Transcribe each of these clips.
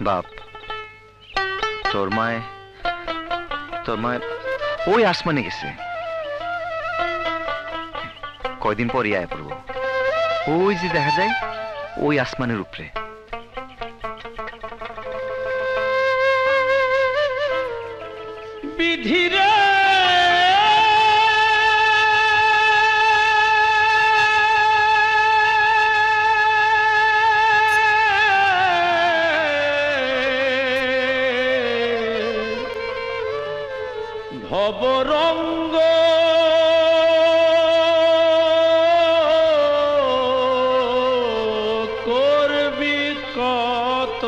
বাপ, তোর মায় ওই আসমানে গেছে, কয়দিন পরই আয় পড়বো। ওই যে দেখা যায় ওই আসমানের উপরে। বিধিরে ভবরঙ্গ করবি কত,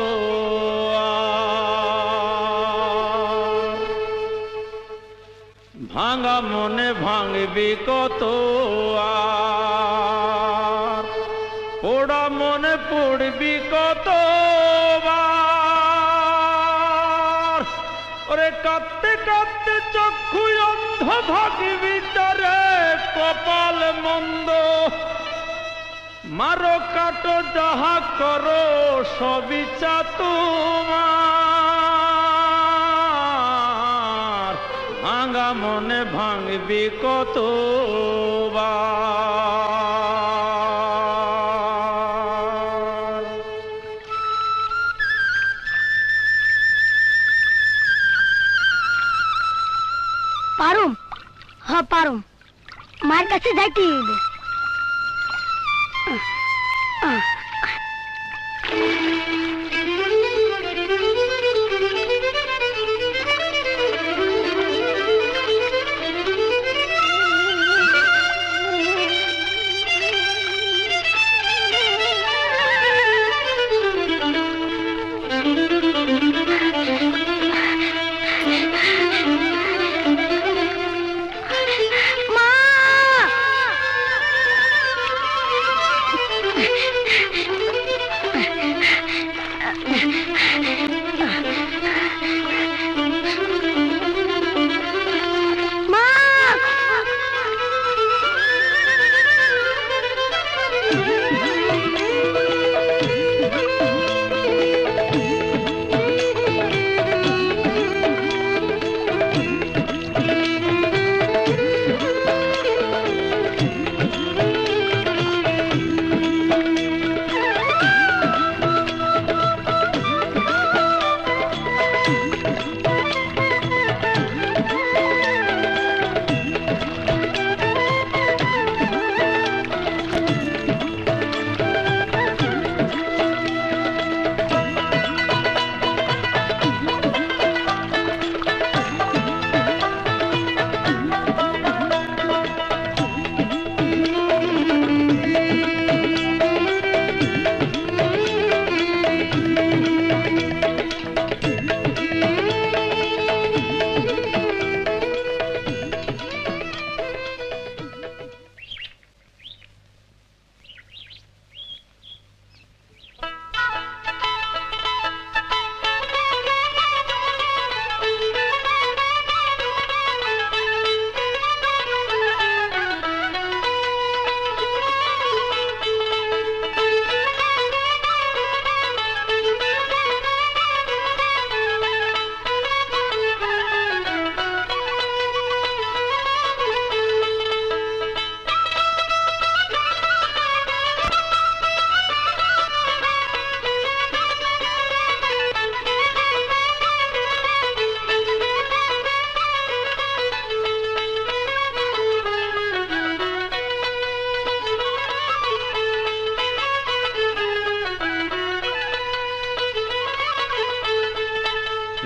ভাঙা মনে ভাঙবি কত, আর পোড়া মনে পড়বি কত। ওরে কাঁদতে কাঁদতে চক্ষু অন্ধ ভাগবি তারে, কপাল মন্দ মারো কাটো যাহা করো সবই চা তোমার, ভাঙা মনে ভাঙবি কত। পারুম, হ্যাঁ পারুম, মায়ের কাছে যাইতে হইব।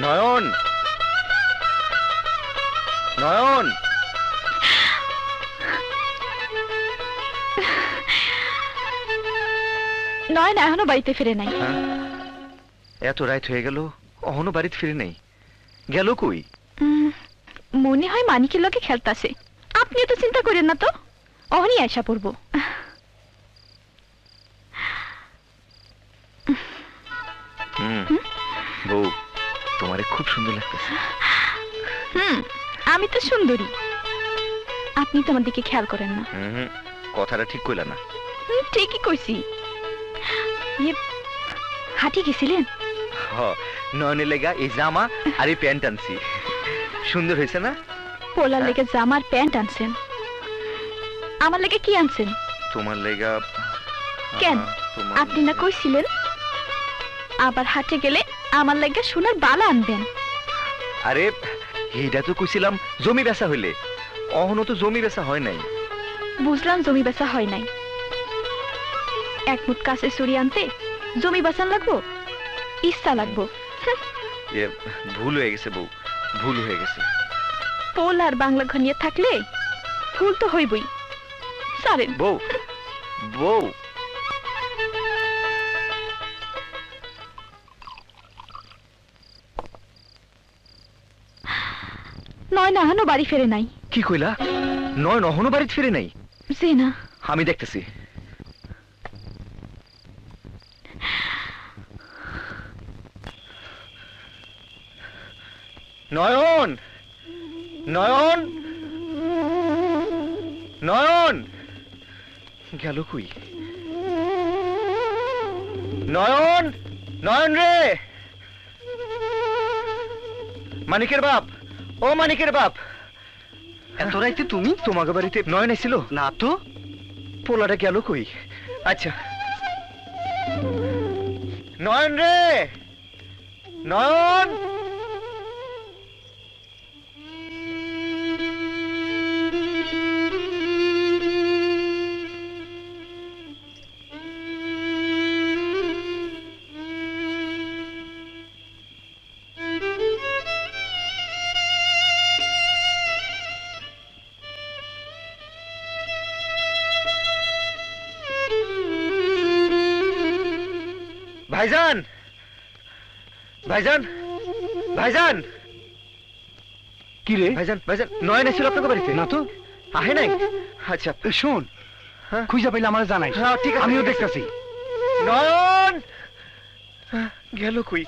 নয়ন, নয়ন, নয়ন এখনো বাড়িতে ফিরে নাই। এত রাত হয়ে গেল, এখনো বাড়িতে ফিরে নাই, গেল কই? মনে হয় মানিকের লগে খেলতাছে। আপনি তো চিন্তা করেন না তো, অহনি আশা পড়বো। বউ, তোমারে খুব সুন্দর লাগতেছে। আমি তো সুন্দরী, আপনি তো আমার দিকে খেয়াল করেন না। কথাটা ঠিক কইলা না। ঠিকই কইছি। হাঁটি গেছিলেন? নয়নের লেগা এই জামা আর এই প্যান্ট আনছি। সুন্দর হয়েছে না? পোলার লেগে জামার প্যান্ট আনছেন, আমার লেগে কি আনছেন? তোমার লেগা। কেন? তোমার আপনি না কইছিলেন আবার হাটে গেলে আমার লেগে সোনার বালা আনবেন। আরে এইটা তো কইছিলাম জমি বেচা হইলে, অহনো তো জমি বেচা হয় নাই। বুঝলাম জমি বেচা হয় নাই, এক মুঠ কাছে চুরি আনতে জমি বেচান লাগবো? ইচ্ছা লাগবো? এ ভুল হয়ে গেছে বউ, ভুল হয়ে গেছে। পোল আর বাংলা ঘনিয়ে থাকলে ভুল তো হইবই। সারেন বউ, বউ। নয় না হানো বাড়ি ফেরে নাই। কি কইলা? নয় নহনো বাড়িতে ফিরে নাই? যে না, আমি দেখতেছি। নয়ন, নয়ন, নয়ন গেল কই? নয়ন, নয়ন রে, মানিকের বাপ, ও মানিকের বাপ। এত রাইতে তুমি? তোমাকে বাড়িতে নয়ন এসেছিল? না তো। পোলাটা গেল কই? আচ্ছা, নয়ন রে, নয়ন। ভাইজান, ভাইজান, ভাইজান। কি রে? ভাইজান, ভাইজান, নয়ন এসেছিল আপনাকে বাড়িতে? না তো। আহে নাই? আচ্ছা, শোন, হ্যাঁ? খুঁজা পাইলে আমার জানাই। হ্যাঁ, ঠিক আছে, আমিও ঠিক আছে। দেখতেছি। নয়ন গেল কই?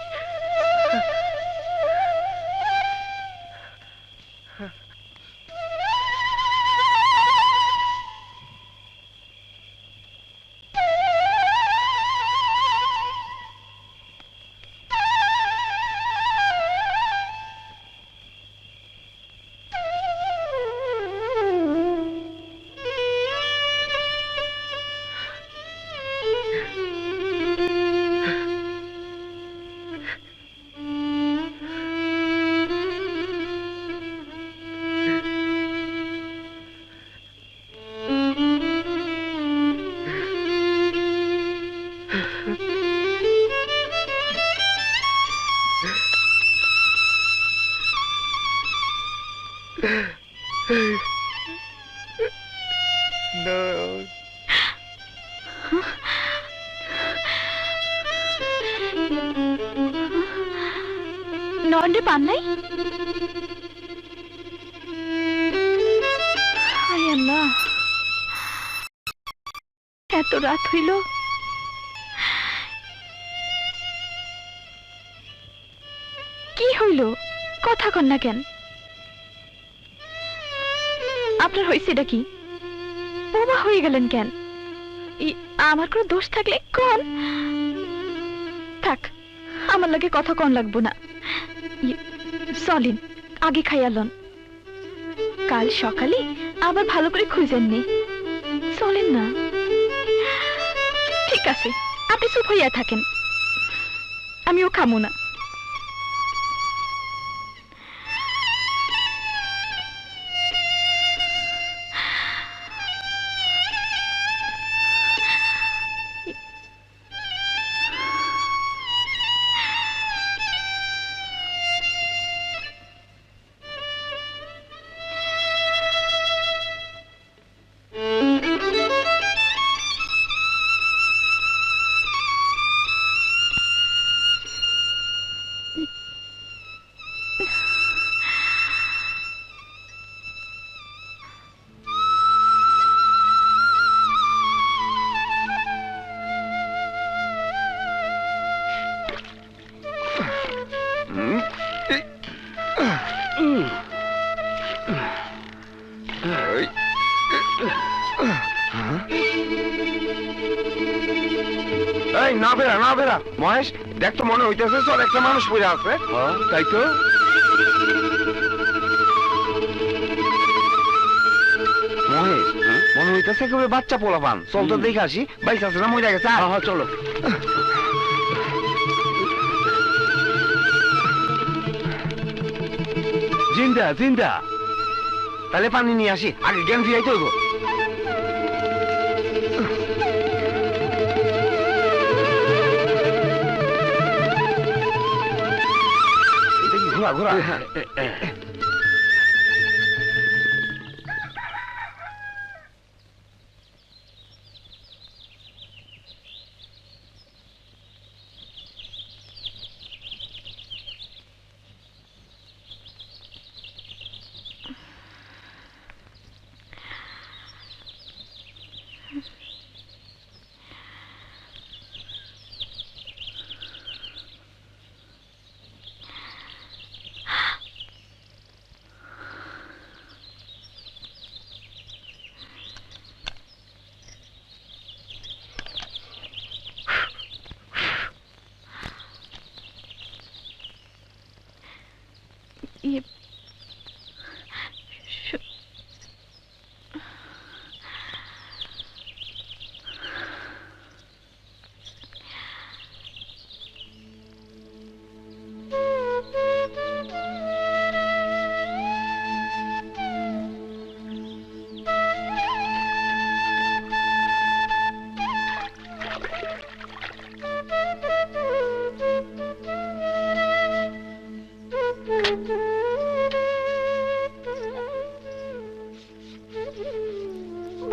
নয়ন। নয়নরে পান নাই? হায় আল্লাহ, এত রাত হইল। কি হইল? কথা কন না কেন? আপনার হয়েছে এটা কি? বোমা হয়ে গেলেন কেন? আমার কোনো দোষ থাকলে কোন? থাক, আমার লাগে কথা কন লাগবো না। চলেন আগে খাইয়ালন, কাল সকালে আবার ভালো করে খুঁজেন নি। চলেন না। ঠিক আছে, আপনি চুপ হইয়া থাকেন, আমিও খামো না। এই না বেড়া মহেশ দেখ তো মনে হইতেছে চল একটা মানুষ পড়ে আছে। তাই তো মহেশ মনে হইতেছে কেউ বাচ্চা পোলা পান, চল তো দেখে আসি বাইশ আছে না মরে গেছে। হ্যাঁ চলো। জিন্দা জিন্দা। তাহলে পানি নিয়ে আসি, আগে জ্ঞান ফিরাইতে হইব। ঘোরা ঘোরা।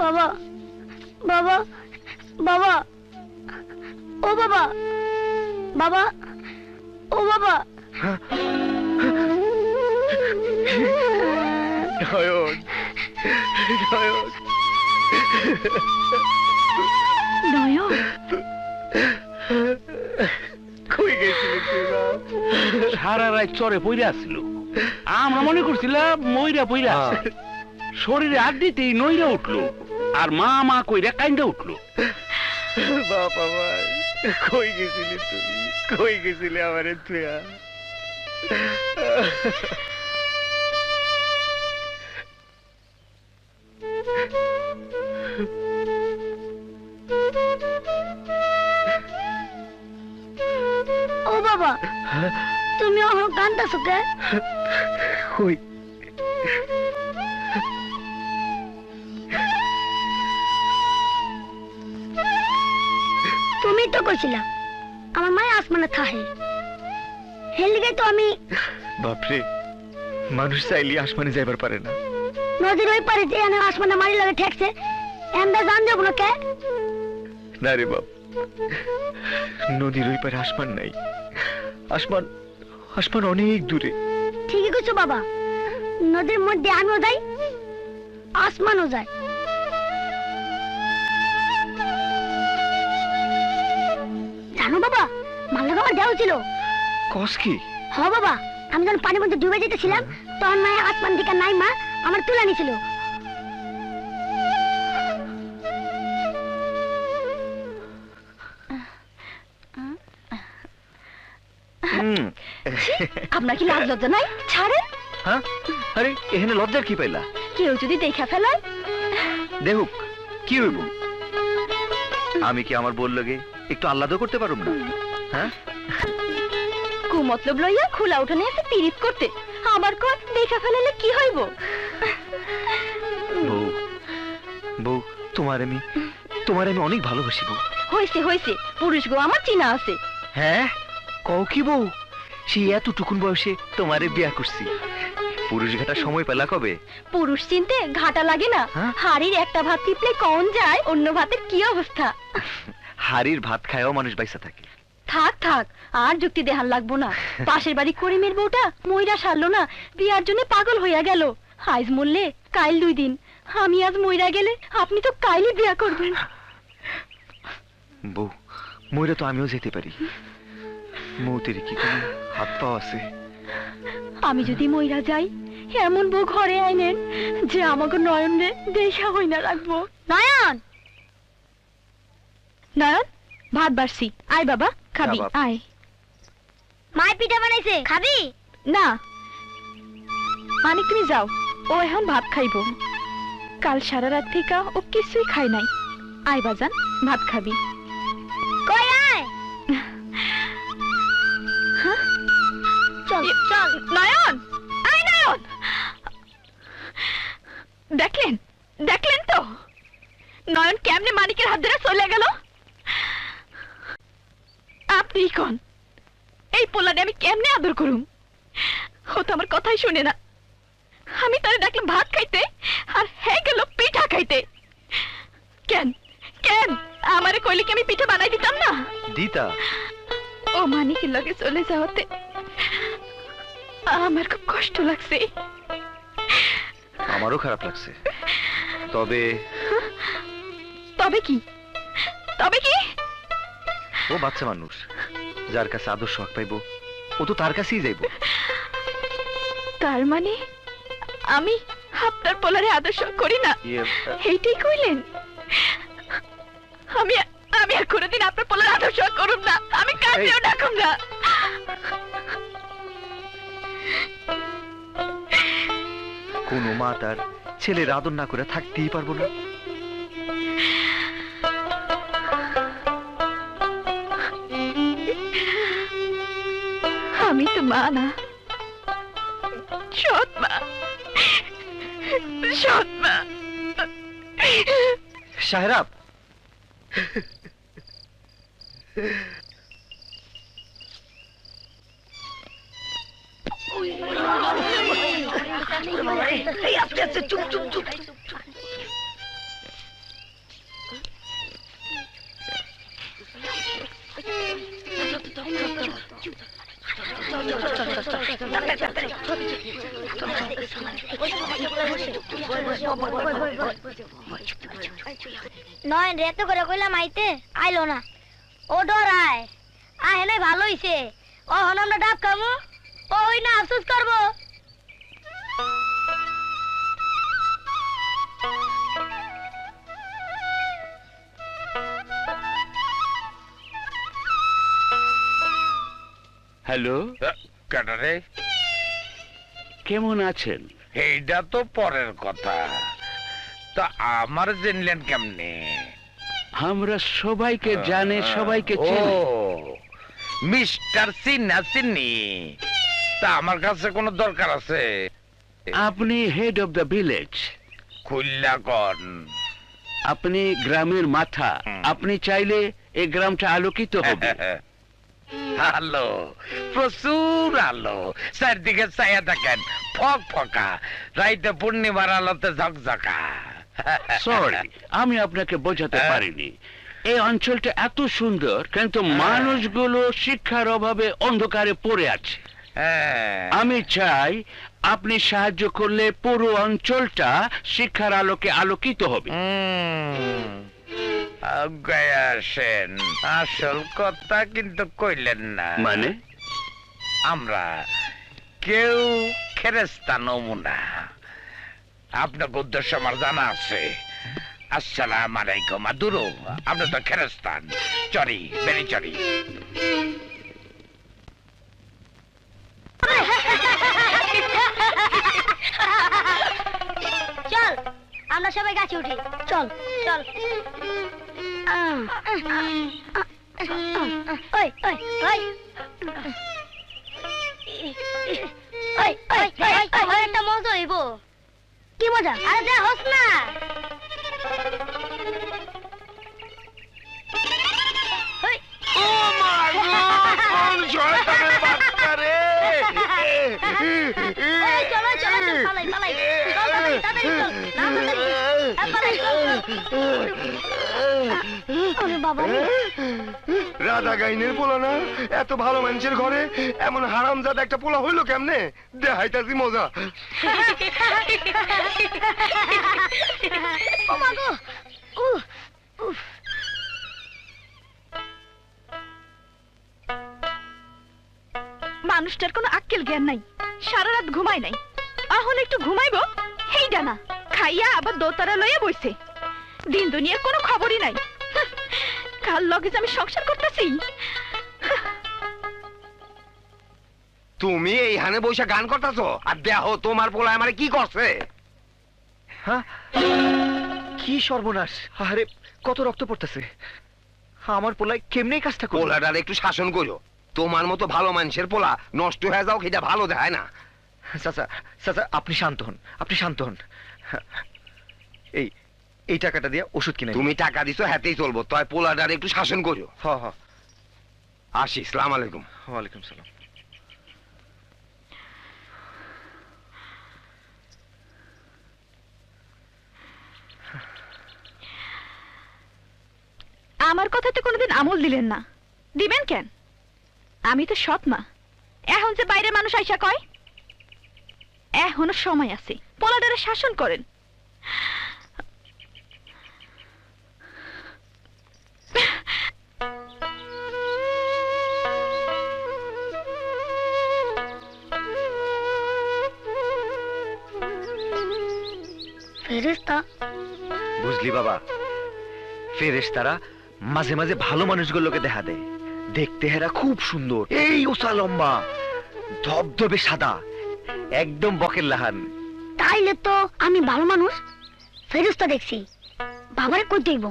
বাবা বাবা বাবা ও বাবা বাবা ও বাবা নয়ন নয়ন নয়ন কই গেছিলি তুই বাপ? সারা রাত চরে পইরা আসছিল, আমরা মনে করছিলাম মইরা পইরা আছে। শরীরে আড্ডিতেই নইরা উঠলো আর মা মা কইরা কাইন্দা উঠলো। বাবা ভাই কই গেছিলি তুই, কই গেছিলি আমারে তুইয়া? ও বাবা তুমি আমার কান্দাছো কে? কই তুমি তো কইছিলা আমার মায়ের আসমানে থাহে, হেলিগে তো আমি বাপরে, মানুষ চাইলে আসমানে যাইবার পারে না। নদীর ওই পারে যে এনে আসমানে মারি লাগে ঠেকছে, এন্দা জান যাবো না কে? না রে বাপ, নদীর ওই পারে আসমান নাই। আসমান আসমান অনেক দূরে। ঠিকই কইছো বাবা, নদীর মধ্যে আমিও যাই, আসমানও যায়। জানো বাবা, মাল্লা বাবার দেওয়া ছিল। কস কি? হ বাবা, আমি যখন পানির মধ্যে ডুবে যেতেছিলাম তখন মায়ের আসমান দিকে নাই মা আমার তুলে নিছিল। আপনার কি লাজ লজ্জা নাই? ছাড়েন। হ্যাঁ, আরে এখানে লজ্জার কি পাইলা? কেউ যদি দেখা ফেলায়? দেখুক কি হইব, আমি কি আমার বল লগে একটু আহ্লাদ করতে পারুম না? হ্যাঁ, কুমতলব লইয়া খোলা উঠানে আছে পিরিত করতে, আবার কর দেখা ফেলালে কি হইব? বউ বউ, তোমার আমি অনেক ভালোবাসি বউ। হইছে হইছে, পুরুষ গো আমার চিনা আছে। হ্যাঁ, কও কি বউ? সেই এতটুকুন বয়সে তোমারে বিয়া করছি, পুরুষ ঘাটা সময় পেলা কবে? পুরুষ চিনতে ঘাটা লাগে না। হ্যাঁ? হাড়ির একটা ভাত টিপলে কন যায়, অন্য ভাতের কি অবস্থা? হাড়ির ভাত খায়ও মানুষ বাইসা থাকে। থাক থাক, আর যুক্তি দেহার লাগবো না। পাশের বাড়ি করিমের বউটা মইরা সারলো না, বিয়ার জন্য পাগল হইয়া গেল। আজ মরলে কাইল 2 দিন, আমি আজ মইরা গেলে আপনি তো কাইলই বিয়া করবেন। বউ, মইরা তো আমিও যেতে পারি, মৌতের কি কোনো হাত পাও আছে? আমি যদি মইরা যাই, এমন বউ ঘরে আইনেন যে আমাকে নয়ন রে দেখা হই না রাখবো। নয়ন নয়ন, ভাত বাড়ছি, আয় বাবা খাবি, যা বাপ। আয়। মায় পিঠা বানাইছে, খাবি? না মানিক, তুমি যাও, ও এখন ভাত খাইব। কাল সারা রাত থেকে ও কিছুই খায় নাই। আয় বাজান, ভাত খাবি। কই আয়? চল চল। নয়ন, আয় নয়ন। দেখলেন দেখলেন তো নয়ন কেমনে মানিকের হাত ধরে চলে গেল। আপনি কোন এই পোলানে আমি কেমনে আদর করুম? ও তো আমার কথাই শুনে না। আমি তারে ডাকলাম ভাত খাইতে, আর হ্যাঁ গেল পিঠা খাইতে। কেন কেন আমারে কইলে কি আমি পিঠা বানাই দিতাম না? দিতা, ও মানিকের লগে চলে যাওয়াতে আমার খুব কষ্ট লাগছে। আমারও খারাপ লাগছে। তবে তবে কি? তবে কি? ও বাচ্চা মানুষ, যার কাছে আদর্শ হক পাইব ও তো তার কাছেই যাইব। তার মানে আমি আপনার পোলারে আদর্শ করি না, এইটাই কইলেন? আমি আমি আর কোনোদিন আপনার পোলারে আদর্শ করুম না, আমি কাছেও ডাকুম না। কোনো মা তার ছেলের আদর না করে থাকতেই পারবো না। আমি তো মা না, সৎ মা, সৎ মা। সাহেরাব, নয়ন রে তো করে কইলাম আইতে, আইলো না। ও ডরায়, আহে নাই ভালো হইছে। ও হন আমরা ডাব খামু, ও হই না আফসোস করবো। হ্যালো, কাটারে কেমন আছেন? এইটা তো পরের কথা, তা আমার জেনলেন কেমনে? আমরা সবাইকে জানে, সবাইকে ও চিনি। মিস্টার সিন্না সিন্নি, তা আমার কাছে কোনো দরকার আছে? আপনি হেড অফ দ্য ভিলেজ, খুল্লা কন। আপনি গ্রামের মাথা। আপনি চাইলে এই গ্রামটা আলোকিত হবে। আলো, প্রচুর আলো, চারদিকে ছায়া দেখেন, ফক ফকা, রাইতে পূর্ণিমার আলোতে ঝকঝকা। সরি, আমি আপনাকে বোঝাতে পারিনি। এই অঞ্চলটা এত সুন্দর, কিন্তু মানুষগুলো শিক্ষার অভাবে অন্ধকারে পড়ে আছে। আমি চাই আপনি সাহায্য করলে পুরো অঞ্চলটা শিক্ষার আলোকে আলোকিত হবে। আসেন, আসল কথা কিন্তু কইলেন না। মানে? আমরা কেউ খেরেস্তা নমুনা। আপনাকে উদ্দেশ্য আমার জানা আছে। আসসালাম আলাইকুম। আদুরো, আপনি তো খেরেস্তান। চরি, বেরি চরি। চল আমরা সবাই গাছে উঠি, চল চল। ওই ওই ওই ওই ওই ওই একটা মজা হইব। কি মজা? আরে যা হোস না। ও মা গো, কোন শয়তানের বাচ্চা রে! ওই চলো চলো পালাই পালাই, চল তাড়াতাড়ি চল, না তাড়াতাড়ি পালাই চল। ওরে বাবা রে, রাধা গাইনের পোলা না? এত ভালো মানুষের ঘরে এমন হারামজাদা একটা পোলা হইলো কেমনে? দেখাইতাছি মজা। ও মা গো, উফ। মানুষটার কোনো আক্কেল জ্ঞান নাই, সারা রাত ঘুমায় নাই। এখন একটু ঘুমাইবো হেইডা না, খাইয়া আবার দোতারা লইয়া বইছে। দিন দুনিয়ার কোনো খবরই নাই। কার লগে যে আমি সংসার করতেছি। তুমি এইখানে বসে গান করতেছো আর দেখো তোমার পোলায় আমারে কি করছে। হ্যাঁ, কি সর্বনাশ! আরে কত রক্ত পড়তেছে! আমার পোলায় কেমনে এই কাজটা করলো? পোলাটার একটু শাসন করো। তোমার মতো ভালো মানুষের পোলা নষ্ট হয়ে যাও, সেটা ভালো দেখায় না। চাচা, চাচা, আপনি শান্ত হন, আপনি শান্ত হন। এই এই টাকাটা দিয়ে ওষুধ কিনে তুমি টাকা দিছো, হাতেই চলবো। তাই পোলাটার একটু শাসন করো। হ হ। আসি, সালাম আলাইকুম। ওয়ালাইকুম সালাম। আমার কথাতে কোনোদিন আমল দিলেন না, দিবেন কেন? আমি তো সৎ মা। এখন যে বাইরে মানুষ আইসা কয়, এখনো সময় আছে, পোলাটারে শাসন করেন। ফেরেশতা? বুঝলি বাবা, ফেরেশতারা মাঝে মাঝে ভালো মানুষগুলোকে দেখা দেয়। দেখতে হেরা খুব সুন্দর, এই ওসা লম্বা, ধবধবে সাদা, একদম বকের লাহান। তাইলে তো আমি ভালো মানুষ, ফেরেশতা দেখছি। বাবারে কই দেখব?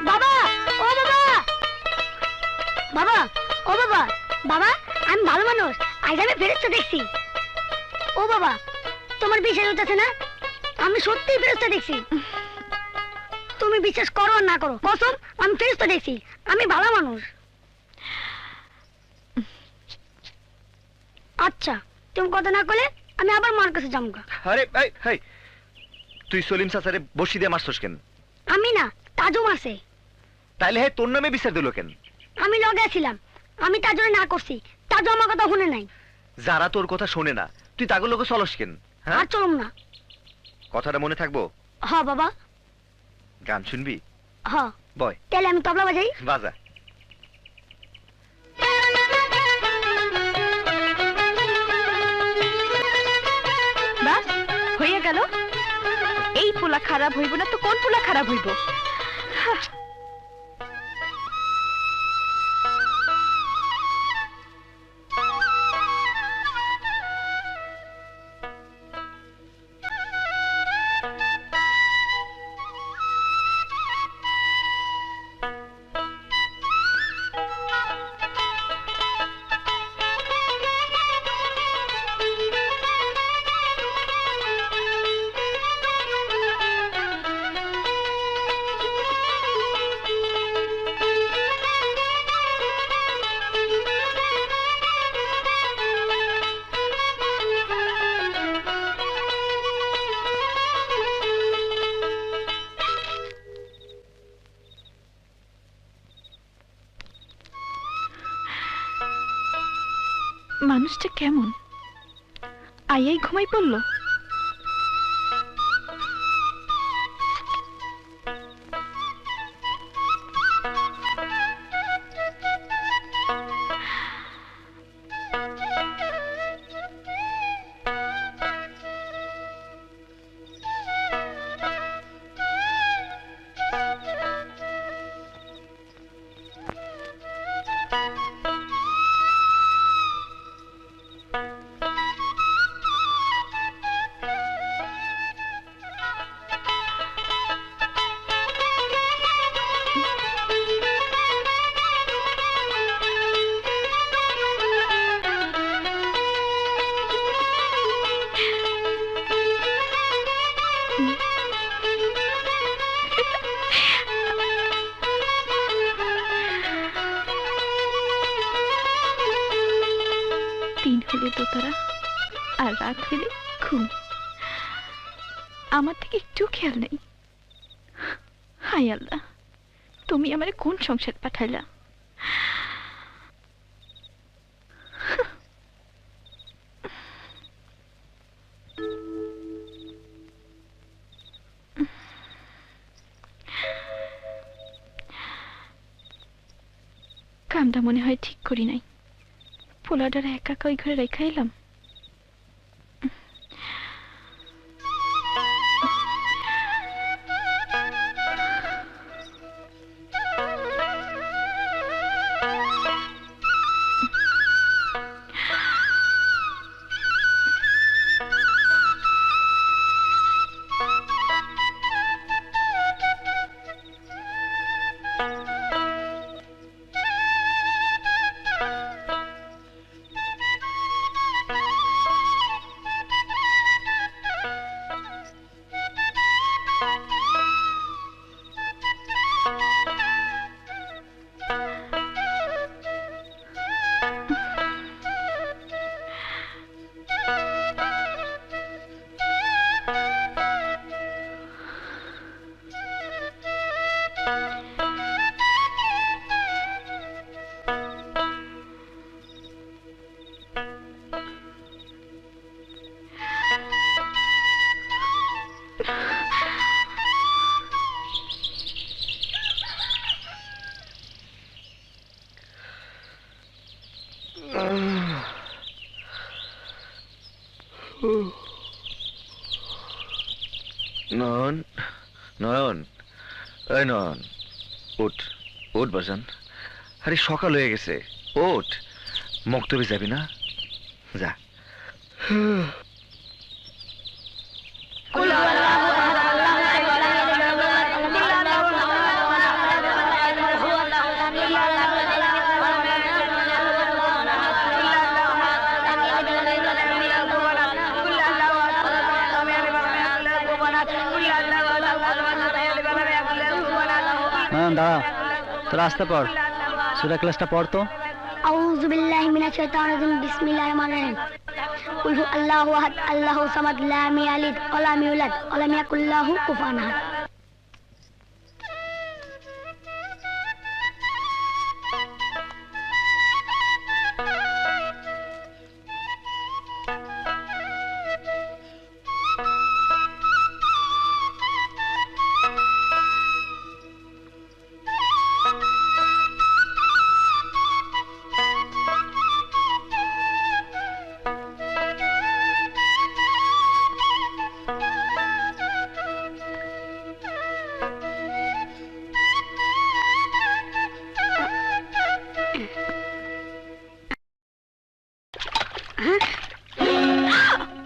বাবা, ও বাবা, বাবা, ও বাবা, বাবা, আমি ভালো মানুষ, আজ আমি ফেরেশতা দেখছি। ও বাবা, তোমার বিশ্বাস হচ্ছে না? আমি সত্যিই ফেরেশতা দেখছি। তুমি বিশ্বাস করো আর না করো, কসম আমি ফেরেশতা দেখছি। আমি ভালো মানুষ। আচ্ছা, তুমি কথা না করলে আমি আবার মার কাছে যাবো। আরে এই, এই, তুই সলিম চাচারে বসি দিয়ে মারছস কেন? আমি না, তাজু মারছে। তাইলে হে তোর নামে বিচার দিল কেন? আমি লগে ছিলাম, আমি তার জন্য না করছি। তাজু আমার কথা শুনে নাই। যারা তোর কথা শোনে না, তুই তাগুলো লোকে চলস কেন? হ্যাঁ, আর চলুম না। কথাটা মনে থাকবো। হ বাবা, গান শুনবি? হ। বয়, তাহলে আমি তবলা বাজাই। বাজা। বাস হইয়া গেল। এই পোলা খারাপ হইব না তো কোন পোলা খারাপ হইব? মানুষটা কেমন? আইয়াই ঘুমাই পড়লো। দিন হলে দোতারা আর রাত হলে ঘুম। আমার থেকে একটু খেয়াল নেই। হাই আল্লাহ, তুমি আমারে কোন সংসার পাঠাইলা? কামটা মনে হয় ঠিক করি নাই। পোলাডারে একা একা ওই ঘরে রেখে এলাম। নয়ন, নয়ন, এই নয়ন, উঠ, উঠ বাজান। আরে সকাল হয়ে গেছে, ওঠ। মক্তবে যাবি না? যা। দাঁড়া, তো রাস্তা পর, সূরা ক্লাসটা পড় তো। আউযু বিল্লাহি মিনাশ শাইতানির রাজিম, বিসমিল্লাহির রহমানির রহিম। কুল হু আল্লাহু আহাদ, আল্লাহু সামাদ, লাম ইয়ালিদ ওয়া লাম ইউলাদ ওয়া লাম ইয়াকুল লাহু কুফুয়ান আহাদ।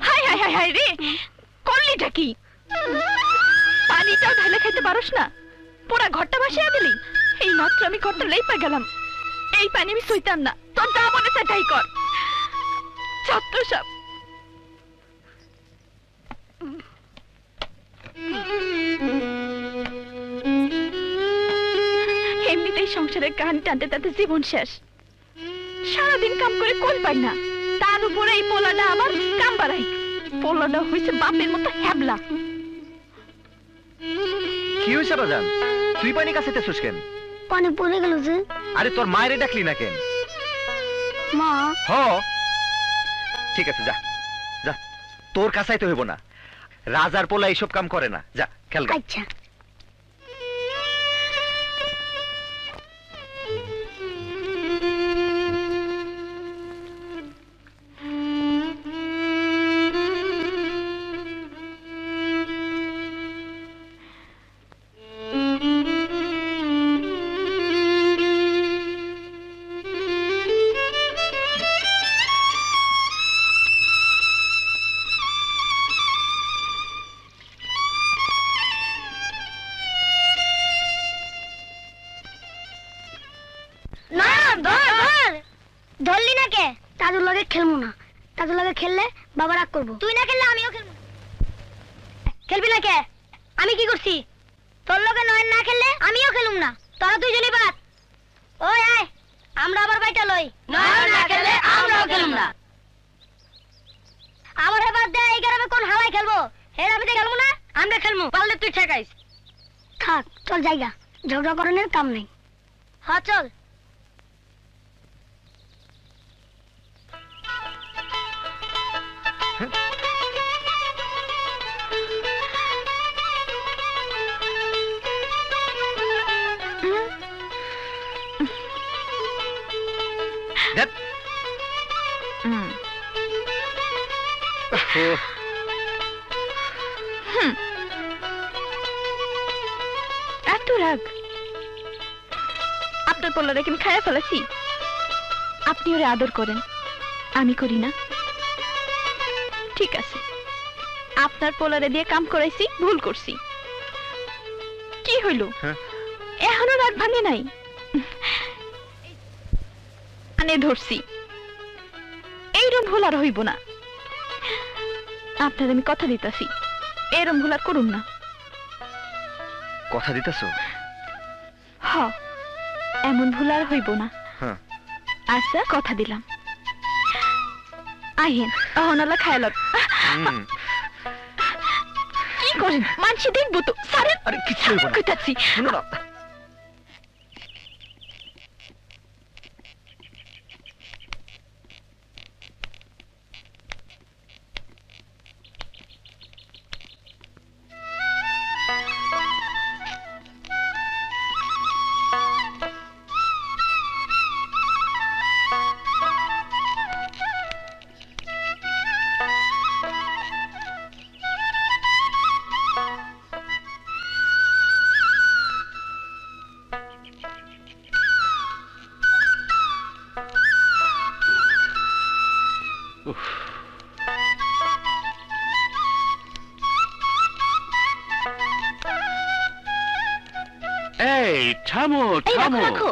হাই হাই হাই হাই রে, করলিটা কি? পানিটাও ঢালে খাইতে পারোস না, পুরা ঘরটা ভাসিয়ে দিলি। এই মাত্র আমি ঘরটা লেপা গেলাম, এই পানি আমি সইতাম না। তোর যা মনে চায় তাই কর, যত সব। এমনিতেই সংসারের কাহানি টানতে টানতে জীবন শেষ। সারাদিন কাম করে কোন পাই না, তার উপরে এই পোলাটা আবার কাম বাড়াই। পোলাটা হয়েছে বাপের মতো হ্যাবলা। কি হয়েছে বাজান? তুই পানি কাছেতেছিস কেন? পানি পড়ে গেল যে। আরে তোর মায়েরে ডাকলি না কেন? মা, হ, ঠিক আছে, যা যা, তোর কাছাই তো হইব না। রাজার পোলা এইসব কাম করে না, যা খেল গা। আচ্ছা। না, ধর ধর। ধরলি না কে? দাদুর লগে খেলবো না। দাদুর লগে খেললে বাবা রাগ করবো। তুই না খেললে আমিও খেলবো না। খেলবি না কে? আমি কি করছি? তোর লগে নয়ন না খেললে আমিও খেলুম না। তোরা দুইজনই বাদ। ওই আয়, আমরা আবার বাইটা লই। নয়ন না খেললে আমরাও খেলুম না। আমার বাদ দে, এই গ্রামে কোন হালাই খেলবো? হের আমি তো খেলবো না। আমরা খেলবো, পারলে তুই ঠেকাইস। থাক, চল জায়গা, ঝগড়া করানোর কাম নেই। হ্যাঁ চল। ধ্যাৎ। হুম। এত রাগ আপনার পোলারে কি আমি খায়া ফেলাছি? আপনি ওরে আদর করেন, আমি করি না। ঠিক আছে, আপনার পোলারে দিয়ে কাম করাইছি, ভুল করছি। কি হইল? এখনো রাগ ভাঙে নাই? আনে ধরছি, এইরকম ভুল আর হইব না। আপনার আমি কথা দিতাছি, এরম ভুল আর করুন না। কথা দিতেছো? হ, এমন ভুল আর হইব না। হ্যাঁ। আচ্ছা, কথা দিলাম। আহেন অহনালা খায়াল। কি করেন? মানসি দেখবো তো। সারেন। আরে কিচ্ছু হইব না। কইতাছি। শুনো না। এই থামো এই রাখো থামো, রাখো।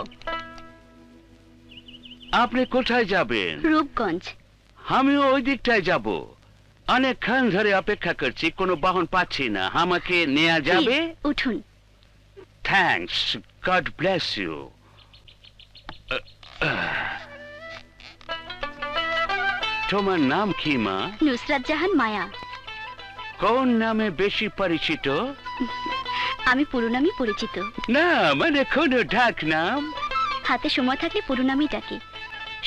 আপনি কোথায় যাবেন? রূপগঞ্জ। আমিও ওই দিকটায় যাব। অনেকক্ষণ ধরে অপেক্ষা করছি, কোনো বাহন পাচ্ছি না। আমাকে নেওয়া যাবে? প্লিজ, উঠুন। Thanks, God bless you. তোমার নাম কি মা? নুসরাত জাহান মায়া। কোন নামে বেশি পরিচিত? আমি পুরো নামই পরিচিত। না মানে কোন ডাক নাম? হাতে সময় থাকলে পুরো নামই ডাকি,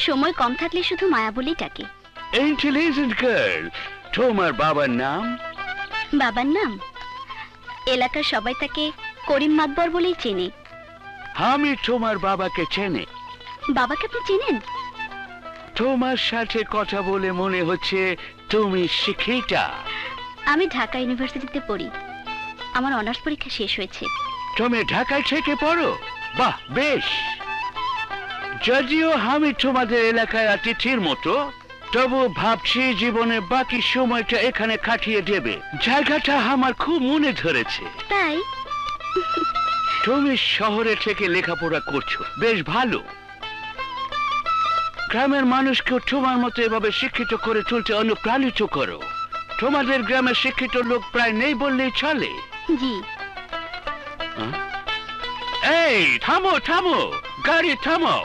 সময় কম থাকলে শুধু মায়া বলেই ডাকি। Intelligent girl. তোমার বাবার নাম? বাবার নাম এলাকার সবাই তাকে করিম মাতবর বলেই চেনে। আমি তোমার বাবাকে চেনে। বাবাকে আপনি চেনেন? তোমার সাথে কথা বলে মনে হচ্ছে তুমি শিক্ষিতা। আমি ঢাকা ইউনিভার্সিটিতে পড়ি, আমার অনার্স পরীক্ষা শেষ হয়েছে। তুমি ঢাকায় থেকে পড়ো? বাহ, বেশ। যদিও আমি তোমাদের এলাকায় অতিথির মতো, তবু ভাবছি জীবনের বাকি সময়টা এখানে কাটিয়ে দেবে। জায়গাটা আমার খুব মনে ধরেছে। তাই? তুমি শহরে থেকে লেখাপড়া করছো, বেশ ভালো। গ্রামের মানুষকে তোমার মতো এভাবে শিক্ষিত করে তুলতে অনুপ্রাণিত করো। তোমাদের গ্রামে শিক্ষিত লোক প্রায় নেই বললেই চলে। জি। এই থামো থামো, গাড়ি থামো।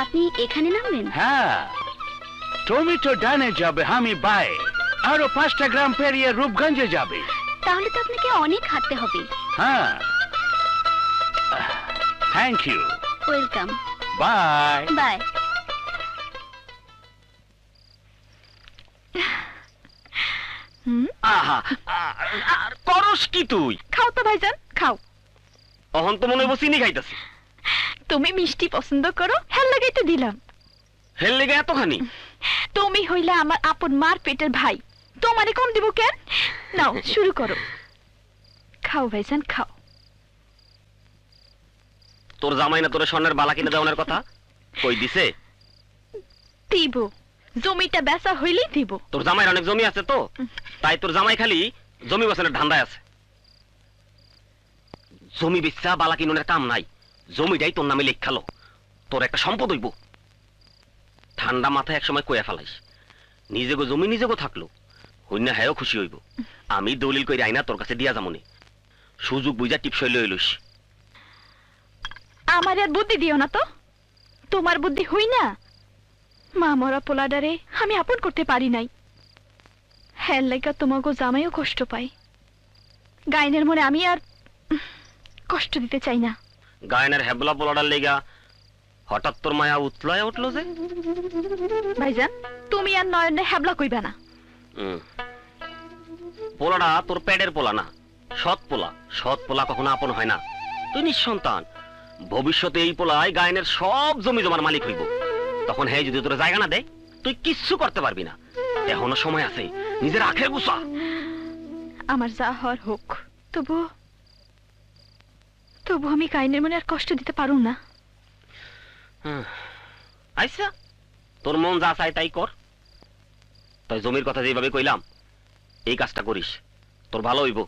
আপনি এখানে নামবেন? হ্যাঁ, তুমি তো ডানে যাবে, আমি বায়ে। আরো 5টা গ্রাম পেরিয়ে রূপগঞ্জে যাবে। তাহলে তো আপনাকে অনেক হাঁটতে হবে। হ্যাঁ, thank you, welcome. Bye. Bye. আহা, আর করস কি তুই? খাও তো ভাইজান, খাও। অহন তো মনে বসিনি খাইতাছি। তুমি মিষ্টি পছন্দ করো, হ্যাঁ লাগাই তো দিলাম। হেল লেগে এতখানি? তুমি হইলে আমার আপন মার পেটের ভাই, তোমারে কম দিব কেন? নাও শুরু করো, খাও ভাইজান খাও। তোর জামাই না তোর স্বর্ণের বালা কিনে দেওয়ার কথা কই দিছে? দিব, জমিটা বেচা হইলেই দিব। তোর জামাইয়ের অনেক জমি আছে তো, তাই তোর জামাই খালি জমি বসানোর ধান্দায় আছে। জমি বেচা বালা কিনের কাম নাই, জমিটাই তোর নামে লেখালো, তোর একটা সম্পদ হইব। ঠান্ডা মাথায় একসময় কইয়া ফেলাইস, নিজেগো জমি নিজেগো থাকলো, হইনা হ্যাঁ খুশি হইব। আমি দলিল কইরা আইনা তোর কাছে দিয়া যামনে, সুযোগ বুঝা টিপসই লই লইস। আমার আর বুদ্ধি দিও না তো, তোমার বুদ্ধি হই না। মা মরা পোলাডারে আমি আপন করতে পারি নাই, হ্যাঁ লাইকা তোমাকে জামাইও কষ্ট পাই। গাইনের মনে আমি আর কষ্ট দিতে চাই না। গায়নের হেবলা পোলাডার লেগা হঠাৎ তোর মায়া উতলায় উঠলো যে? ভাইজান তুমি আর নয়নে হ্যাবলা কইবা না। পোলাটা তোর পেটের পোলা না, সৎ পোলা। সৎ পোলা কখনো আপন হয় না। তুই নিঃসন্তান, ভবিষ্যতে এই পোলায় গায়নের সব জমি জমার মালিক হইব। তখন হ্যাঁ যদি তোর জায়গা না দেয় তুই কিচ্ছু করতে পারবি না। এখনো সময় আছে, নিজের আখের গুছা। আমার যা হওয়ার হোক, তবু তবু আমি গাইনের মনে আর কষ্ট দিতে পারুম না। আচ্ছা, তোর মন যা চায় তাই কর। তাই জমির কথা যেভাবে কইলাম এই কাজটা করিস, তোর ভালো হইব।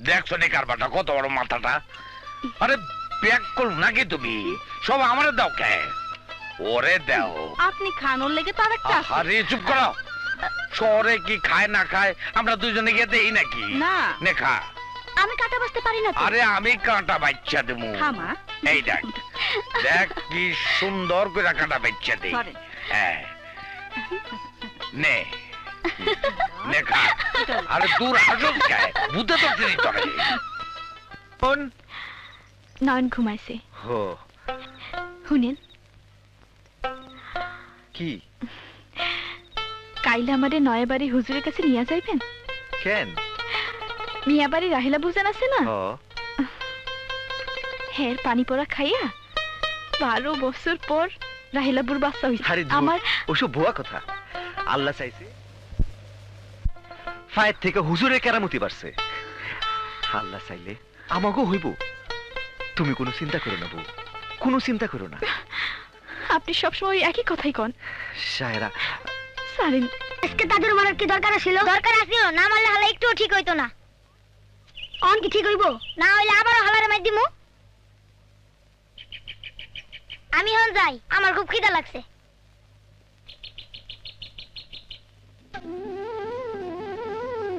দেখছো নি কারবারটা কত বড় মাথাটা? আরে ব্যাগ করো নাকি তুমি? সব আমারে দাও কে? ওরে দাও। আপনি খানোর লেগে তো আরেকটা আরে চুপ করো। শহরে কি খায় না খায় আমরা দুজনে গিয়ে দেই নাকি? না। নে খা। আমি কাটা বাঁচতে পারি না তো। আরে আমি কাঁটা বাচ্চা দেবো। খামা। এই দেখ, দেখ কি সুন্দর করে কাঁটা বাচ্চা দে। হ্যাঁ, নে নে খা। আরে দূর আসুন খায়, বুঝতে তো চিনি তোরে। নয়ন ঘুমাইছে। হো শুনেন, কি কাইলে আমারে নয়াবাড়ি হুজুরের কাছে নিয়ে যাইবেন? কেন? মিয়াবাড়ি রাহিলা বুঝেন আছে না, হ হের পানি পড়া খাইয়া 12 বছর পর রাহিলাবুর বাচ্চা হইছে। আরে আমার ওসব ভুয়া কথা। আল্লাহ চাইছে ফায়ের থেকে হুজুরের কেরামতি বাড়ছে। আল্লাহ চাইলে আমাকেও হইব। তুমি কোনো চিন্তা করো না বউ, কোনো চিন্তা করো না। আপনি সবসময় একই কথাই কন। শায়রা, সারেন। আজকে তাদের মারার কি দরকার ছিল? দরকার আছিল না, মারলে হালা একটুও ঠিক হইতো না। অন কি ঠিক হইব? না হইলে আবারও হালারে মার দিমু। আমি হন যাই, আমার খুব খিদা লাগছে।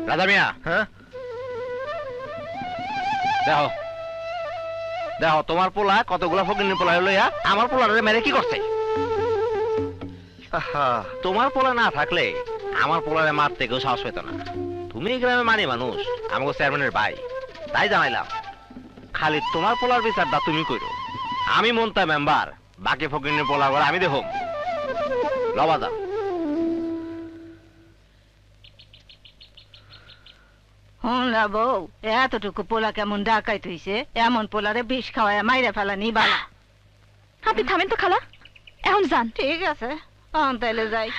রাজা মিয়া, হ্যাঁ দেখো দেখো তোমার পোলা কতগুলা ফকিনের পোলা লইয়া আমার পোলারে মেরে কি করছে? আহা, তোমার পোলা না থাকলে আমার পোলারে মারতে কেউ সাহস পেত না। তুমি এই গ্রামে মানে মানুষ, আমাকে চেয়ারম্যানের ভাই, তাই জানাইলাম। খালি তোমার পোলার বিচারটা তুমি কইরো, আমি মনতা মেম্বার, বাকি ফকিনের পোলা করে আমি দেখো। লবাদা হুনলা বউ, এতটুকু পোলা কেমন ডাকাইত হইছে? এমন পোলারে বিষ খাওয়ায় মাইরা ফেলানি বালা। আপনি থামেন তো খালা, এখন যান। ঠিক আছে, তাইলে যাই।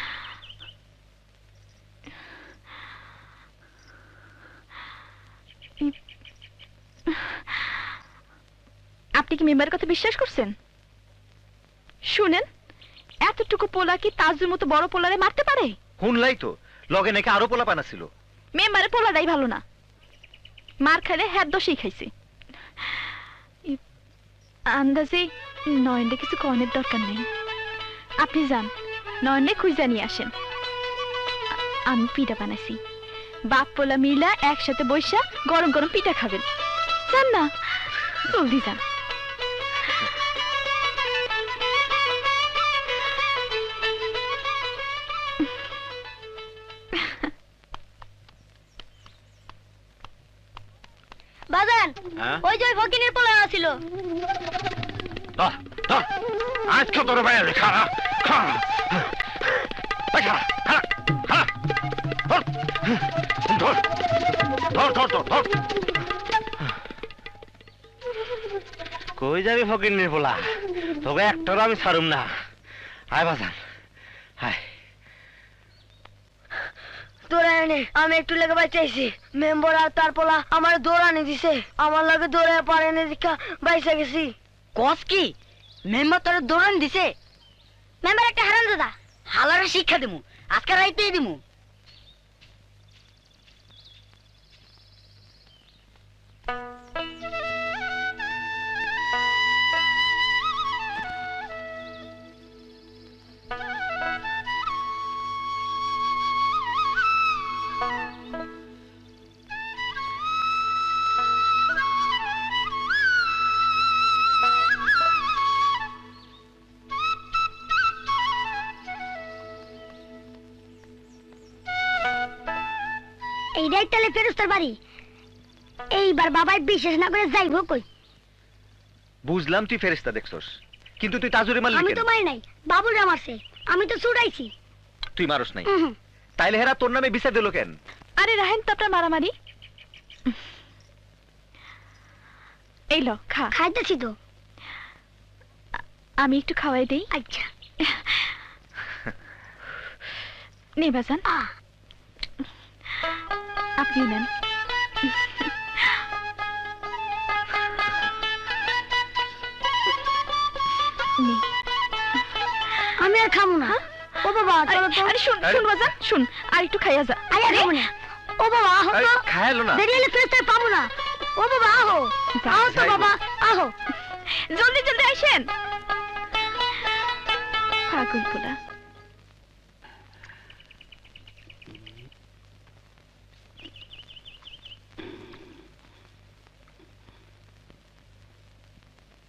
আপনি কি মেম্বারের কথা বিশ্বাস করছেন? শুনেন, এতটুকু পোলা কি তাজুর মতো বড় পোলারে মারতে পারে? শুনলাই তো, লগে নাকি আরো পোলা পানা ছিল। মেম্বারের পোলাটাই ভালো না, মার খাইলে হ্যাঁ দোষই খাইছে। আন্দাজে নয়নরে কিছু কনের দরকার নেই। আপনি যান, নয়নে খুঁজা নিয়ে আসেন। আমি পিঠা বানাইছি, বাপ পোলা মিলা একসাথে বৈশা গরম গরম পিঠা খাবেন। যান না, জলদি যান। বাজান, হ্যাঁ? ওই যে ওই ফকিনের পোলা ছিল। আজকে তোর বাইরে খারা খারা ধর ধর ধর ধর ধর। কই যাবি ফকিনের পোলা? তবে একটারও আমি ছাড়ুম না। আয় বাজান, হায়। দৌড়ানি, আমি একটু লেগে বাইচাইছি। মেম্বার আর তার পোলা আমার দৌড়ানি দিছে, আমার লাগে দৌড়ায় পারেনি দেখা বাইসা গেছি। কস কি মেম্বার তোর দৌড়ান দিছে? মেম্বার একটা হারামজাদা। হালারে শিক্ষা দিমু, আজকে রাইতেই দিমু। এইটাই তাহলে ফেরস্তার বাড়ি। এইবার বাবাই বিশেষ না করে যাইবো কই? বুঝলাম তুই ফেরেশতা দেখছস, কিন্তু তুই তাজুরে মারলি আমি কেন? তো মারি নাই, বাবুরা মারছে। আমি তো ছুটাইছি। তুই মারস নাই, হুম। তাইলে হেরা তোর নামে বিচার দিল কেন? আরে রাহেন তো আপনার মারামারি। এই ল খা। খাইতেছি তো। আমি একটু খাওয়াই দেই। আচ্ছা। নে বাজান, আপনি নেন। নে। আমি আর খাবো না। ও বাবা চলো তো। আরে শুন শুন বাজান, শুন, আর একটু খাইয়া যা। আরে আর খাবো না। ও বাবা আহো তো। খায়ালো না। দেরি হলে ফেরত পাবো না। ও বাবা আহো। আহো তো বাবা আহো। জলদি জলদি আসেন। পাগল পোলা।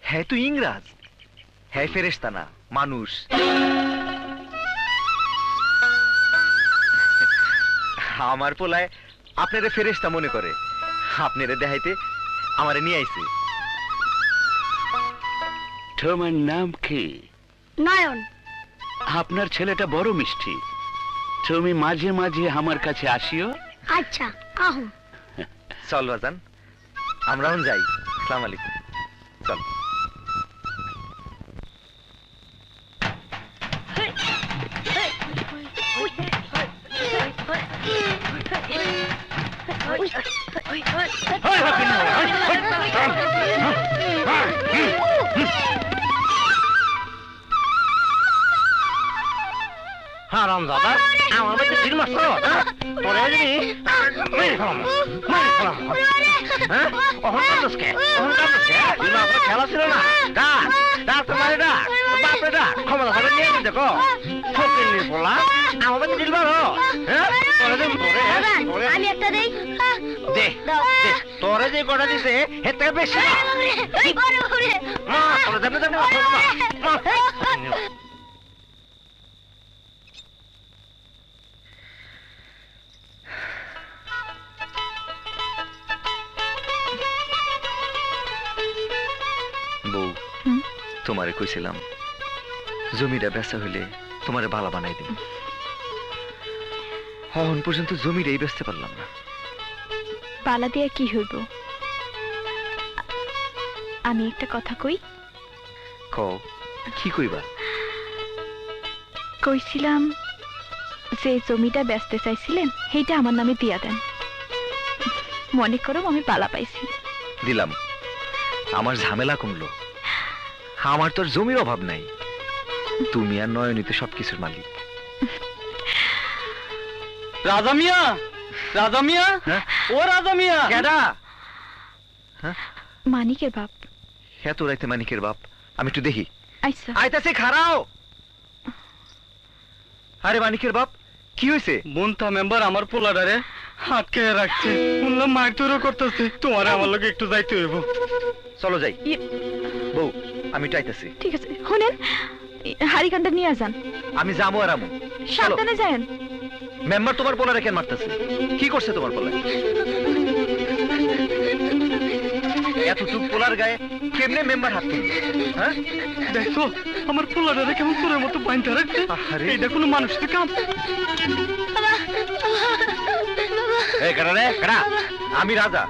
হ্যাঁ তুই ইংরাজ, হ্যাঁ ফেরেশতা না, মানুষ। আমার পোলায় আপনারে ফেরেশতা মনে করে, আপনারে দেখাইতে আমারে নিয়ে আইছে। তোমার নাম কি? নয়ন। আপনার ছেলেটা বড় মিষ্টি, তুমি মাঝে মাঝে আমার কাছে আসিও। আচ্ছা আহো। চল বাজান, আমরাও যাই। আসসালামু আলাইকুম। চল। হারাম দাদা, আমার বাড়িতে ঢিল মারছো? তোরে যদি মেরে ফেলাম, মেরে ফেলাম। হ্যাঁ, অহংকার খেলা ছিল না। ডাক ডাক, তোমারে ডাক, বাপরে ডাক, ক্ষমতা করে নিয়ে দেখো। ফকির পোলা আমার বাড়িতে ঢিল মারো। হ্যাঁ, আমি একটা দেই। দে দে, তোরে যে কটা দিছে এর থেকে বেশি না। মা, তোরে দেবে দেবে মা। বউ, তোমারে কইছিলাম জমিটা বেচা হইলে তোমারে বালা বানাই দিব। এখন পর্যন্ত জমিটাই বেচতে পারলাম না। পালা দিয়া কি হইব? আমি একটা কথা কই। কও, কি কইবা? কইছিলাম যে জমিটা বেচতে চাইছিলেন সেইটা আমার নামে দিয়া দেন। মনে করো আমি পালা পাইছি। দিলাম, আমার ঝামেলা কমলো। আমার তোর জমির অভাব নাই। তুমি আর নয়নিতে সবকিছুর মালিক। রাজা মিয়া, রাজা মিয়া, ও রাজা মিয়া। কেডা? মানিকের বাপ। হ্যাঁ, তোর রাইতে মানিকের বাপ। আমি একটু দেখি। আচ্ছা। আইতাছে, খাড়াও। আরে মানিকের বাপ, কি হয়েছে? মুন্তা মেম্বার আমার পোলাডারে আটকে রাখছে। শুনলাম মায়ের তৈরি করতেছে। তোমার আমার লোক একটু যাইতে হইব। চলো যাই। বউ, আমি একটু আইতাছি। ঠিক আছে, শুনেন হারিকানটা নিয়ে যান। আমি যাবো আর আমু। সাবধানে যায়েন। মেম্বার তোমার পোলারে কেন মারতেছে? কি করছে তোমার পোলা? এতটুক পোলার গায়ে কেমনে মেম্বার হাত তুলবে? হ্যাঁ, দেখো আমার পোলাডারে কেমন চোরের মতো বাইন্ধা রাখছে। এইটা কোনো মানুষের কাম? এই কেডা রে, কেডা? আমি রাজা,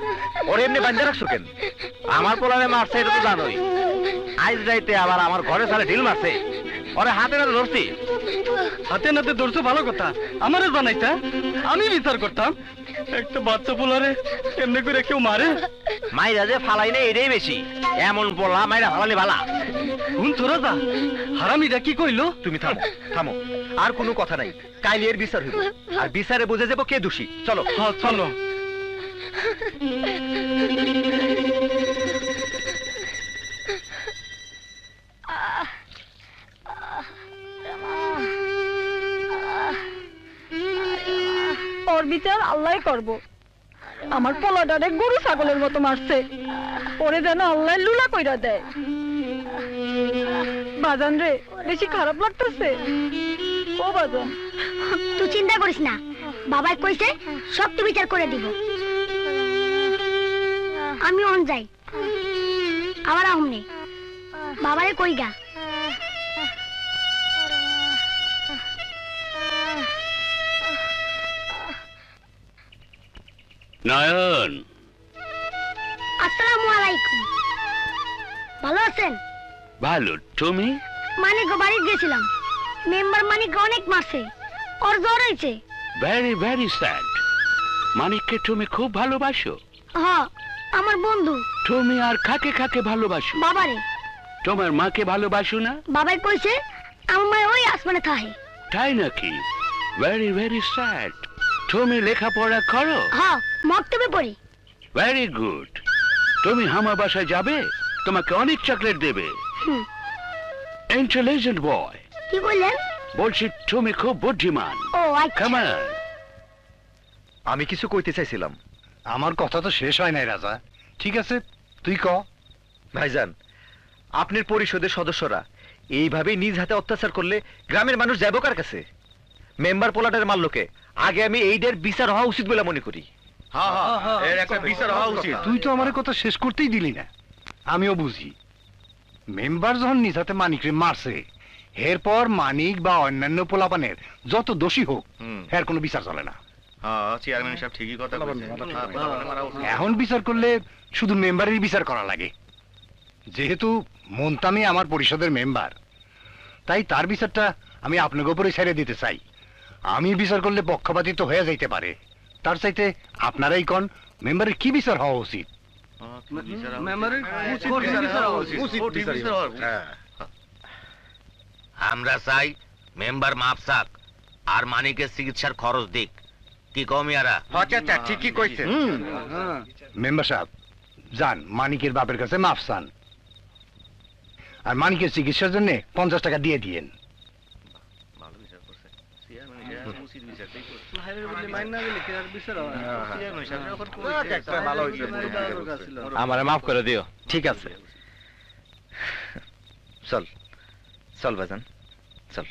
ওরে এমনি বান্ধা রাখছো কেন? আমার পোলারে মারছে এটা তো জানোই। আজ রাইতে আবার আমার ঘরে সালে ঢিল মারছে। ওরে হাতে নাতে ধরছি। হাতে নাতে ধরছো ভালো কথা, আমারে জানাইতা, আমি বিচার করতাম। একটা বাচ্চা পোলারে এমনি করে কেউ মারে? মাইরা যে ফালাই নেই এটাই বেশি। এমন পোলা মাইরা ফালানি ভালা। হুন তো রাজা, হারামিটা কি কইলো? তুমি থামো, থামো। আর কোনো কথা নাই। কাইলে এর বিচার হইব, আর বিচারে বুঝে যাবো কে দোষী। চলো। হ্যাঁ চলো। ওর বিচার আল্লাহ করব। আমার পোলাডারে গরু ছাগলের মতো মারছে। ওরে যেন আল্লাহ লুলা কইরা দেয়। বাজান রে, বেশি খারাপ লাগতেছে। ও বাজান, তুই চিন্তা করিস না, বাবাই কইছে সব তুই বিচার করে দিব। আমি অন যাই, আবার আহমনে বাবারে কই গা। নয়ন, আসসালামু আলাইকুম। ভালো আছেন? ভালো, তুমি? মানিক বাড়ি গেছিলাম, মেম্বার মানিক অনেক মারছে, ওর জ্বর হয়েছে। Very very sad. মানিককে তুমি খুব ভালোবাসো? হ্যাঁ, আমার বন্ধু। তুমি আর কাকে কাকে ভালোবাসো? বাবারে। তোমার মাকে ভালোবাসো না? বাবাই কইছে আমার মা ওই আসমানে থাকে। তাই নাকি? Very very sad. তুমি লেখাপড়া করো? হ্যাঁ, মক্তবে পড়ি। Very good. তুমি আমার বাসায় যাবে, তোমাকে অনেক চকলেট দেবে। Intelligent boy. কি বললেন? বলছি তুমি খুব বুদ্ধিমান। ও আচ্ছা। Come on. আমি কিছু কইতে চাইছিলাম। আমার কথা তো শেষ হয় নাই রাজা। ঠিক আছে, তুই ক। ভাইজান, আপনার পরিষদের সদস্যরা এইভাবে নিজ হাতে অত্যাচার করলে গ্রামের মানুষ যাবো কার কাছে? মেম্বার পোলাটের মাল্যকে আগে আমি এইটার বিচার হওয়া উচিত বলে মনে করি। এর একটা বিচার হওয়া উচিত। তুই তো আমার কথা শেষ করতেই দিলি না। আমিও বুঝি, মেম্বার যখন নিজ হাতে মানিকরে মারছে, এরপর মানিক বা অন্যান্য পোলাপানের যত দোষী হোক, এর কোনো বিচার চলে না। চেয়ারম্যান সাহেব ঠিকই কথা বলছেন। এখন বিচার করলে শুধু মেম্বারের বিচার করা লাগে। যেহেতু মন্তামি আমার পরিষদের মেম্বার, তাই তার বিচারটা আমি আপনাকে উপরে ছেড়ে দিতে চাই। আমি বিচার করলে পক্ষপাতিত্ব হয়ে যাইতে পারে। তার চাইতে আপনারাই কোন মেম্বারের কি বিচার হওয়া উচিত? আমরা চাই মেম্বার মাপ চাক আর মানিকের চিকিৎসার খরচ দিক। কি কমিয়ারা? আচ্ছা, ঠিকই কইছে। মেম্বার সাহেব, যান মানিকের বাপের কাছে মাফ চান, আর মানিকের চিকিৎসার জন্য 50 টাকা দিয়ে দিয়েন। আমারে মাফ করে দিও। ঠিক আছে, চল চল ভাইজান, চল।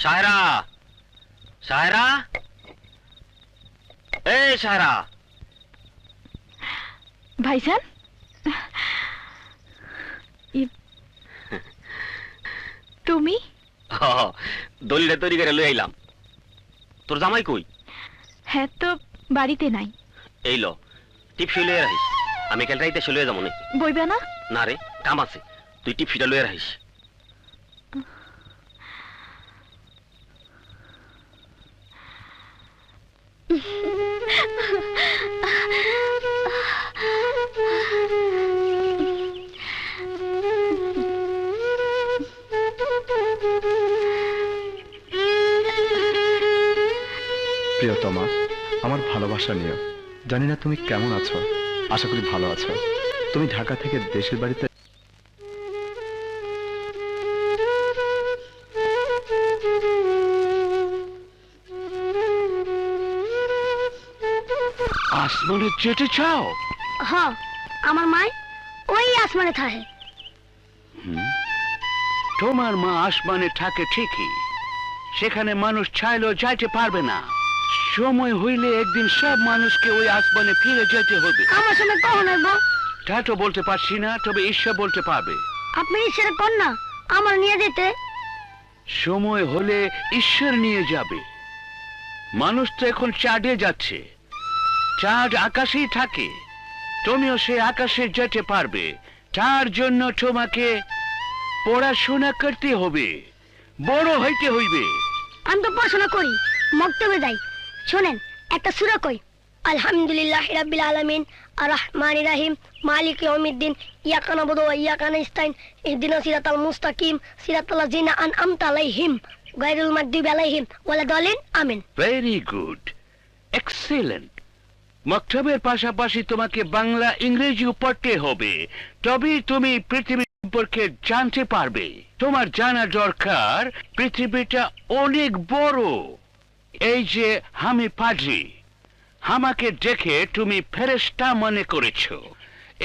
সাহেরা, সাহেরা, এই সাহেরা। ভাইজান, তুমি? দলিটা তৈরি করে লই আইলাম। তোর জামাই কই? হ্যাঁ, তো বাড়িতে নাই। এই ল, টিপসই লয়ে রাখিস। আমি কাল রাইতে লয়ে যাবো। বইবে না? না রে, কাম আছে। তুই টিপসিটা লয়ে রাখিস। প্রিয়তমা, আমার ভালোবাসা নিও। জানি না তুমি কেমন আছো, আশা করি ভালো আছো। তুমি ঢাকা থেকে দেশের বাড়িতে আসমানে যেতে চাও? হ্যাঁ, আমার মা ওই আসমানে থাকে। তোমার মা আসমানে থাকে ঠিকই, সেখানে মানুষ চাইলেও যাইতে পারবে না। সময় হইলে একদিন সব মানুষকে ওই আসমানে ফিরে যেতে হবে। আমার সময় কখন আসবো? তা তো বলতে পারছি না, তবে ঈশ্বর বলতে পারবে। আপনি ঈশ্বরের কন্যা, আমার নিয়ে যেতে। সময় হলে ঈশ্বর নিয়ে যাবে। মানুষ তো এখন চাঁদে যাচ্ছে, চাঁদ আকাশেই থাকে। তুমিও সে আকাশে যেতে পারবে। তার জন্য তোমাকে পড়াশোনা করতে হবে, বড় হইতে হইবে। আমি তো পড়াশোনা করি, মক্তবে যাই। শোনেন, একটা সূরা কই। আলহামদুলিল্লাহি রাব্বিল আলামিন আর রহমানির রহিম মালিক ইয়াউমিদ্দিন ইয়াকা নাবুদু ওয়া ইয়াকা নাস্তাইন ইহদিনাস সিরাতাল মুস্তাকিম সিরাতাল লাযিনা আনআমতা আলাইহিম গায়রুল মাগদুবি আলাইহিম ওয়ালা দালিন। আমিন। Very good, excellent. মক্তবের পাশাপাশি তোমাকে বাংলা ইংরেজিও পড়তে হবে, তবেই তুমি পৃথিবী সম্পর্কে জানতে পারবে। তোমার জানা দরকার পৃথিবীটা অনেক বড়। এই যে আমি পাজি, আমাকে দেখে তুমি ফেরেশতা মনে করেছো,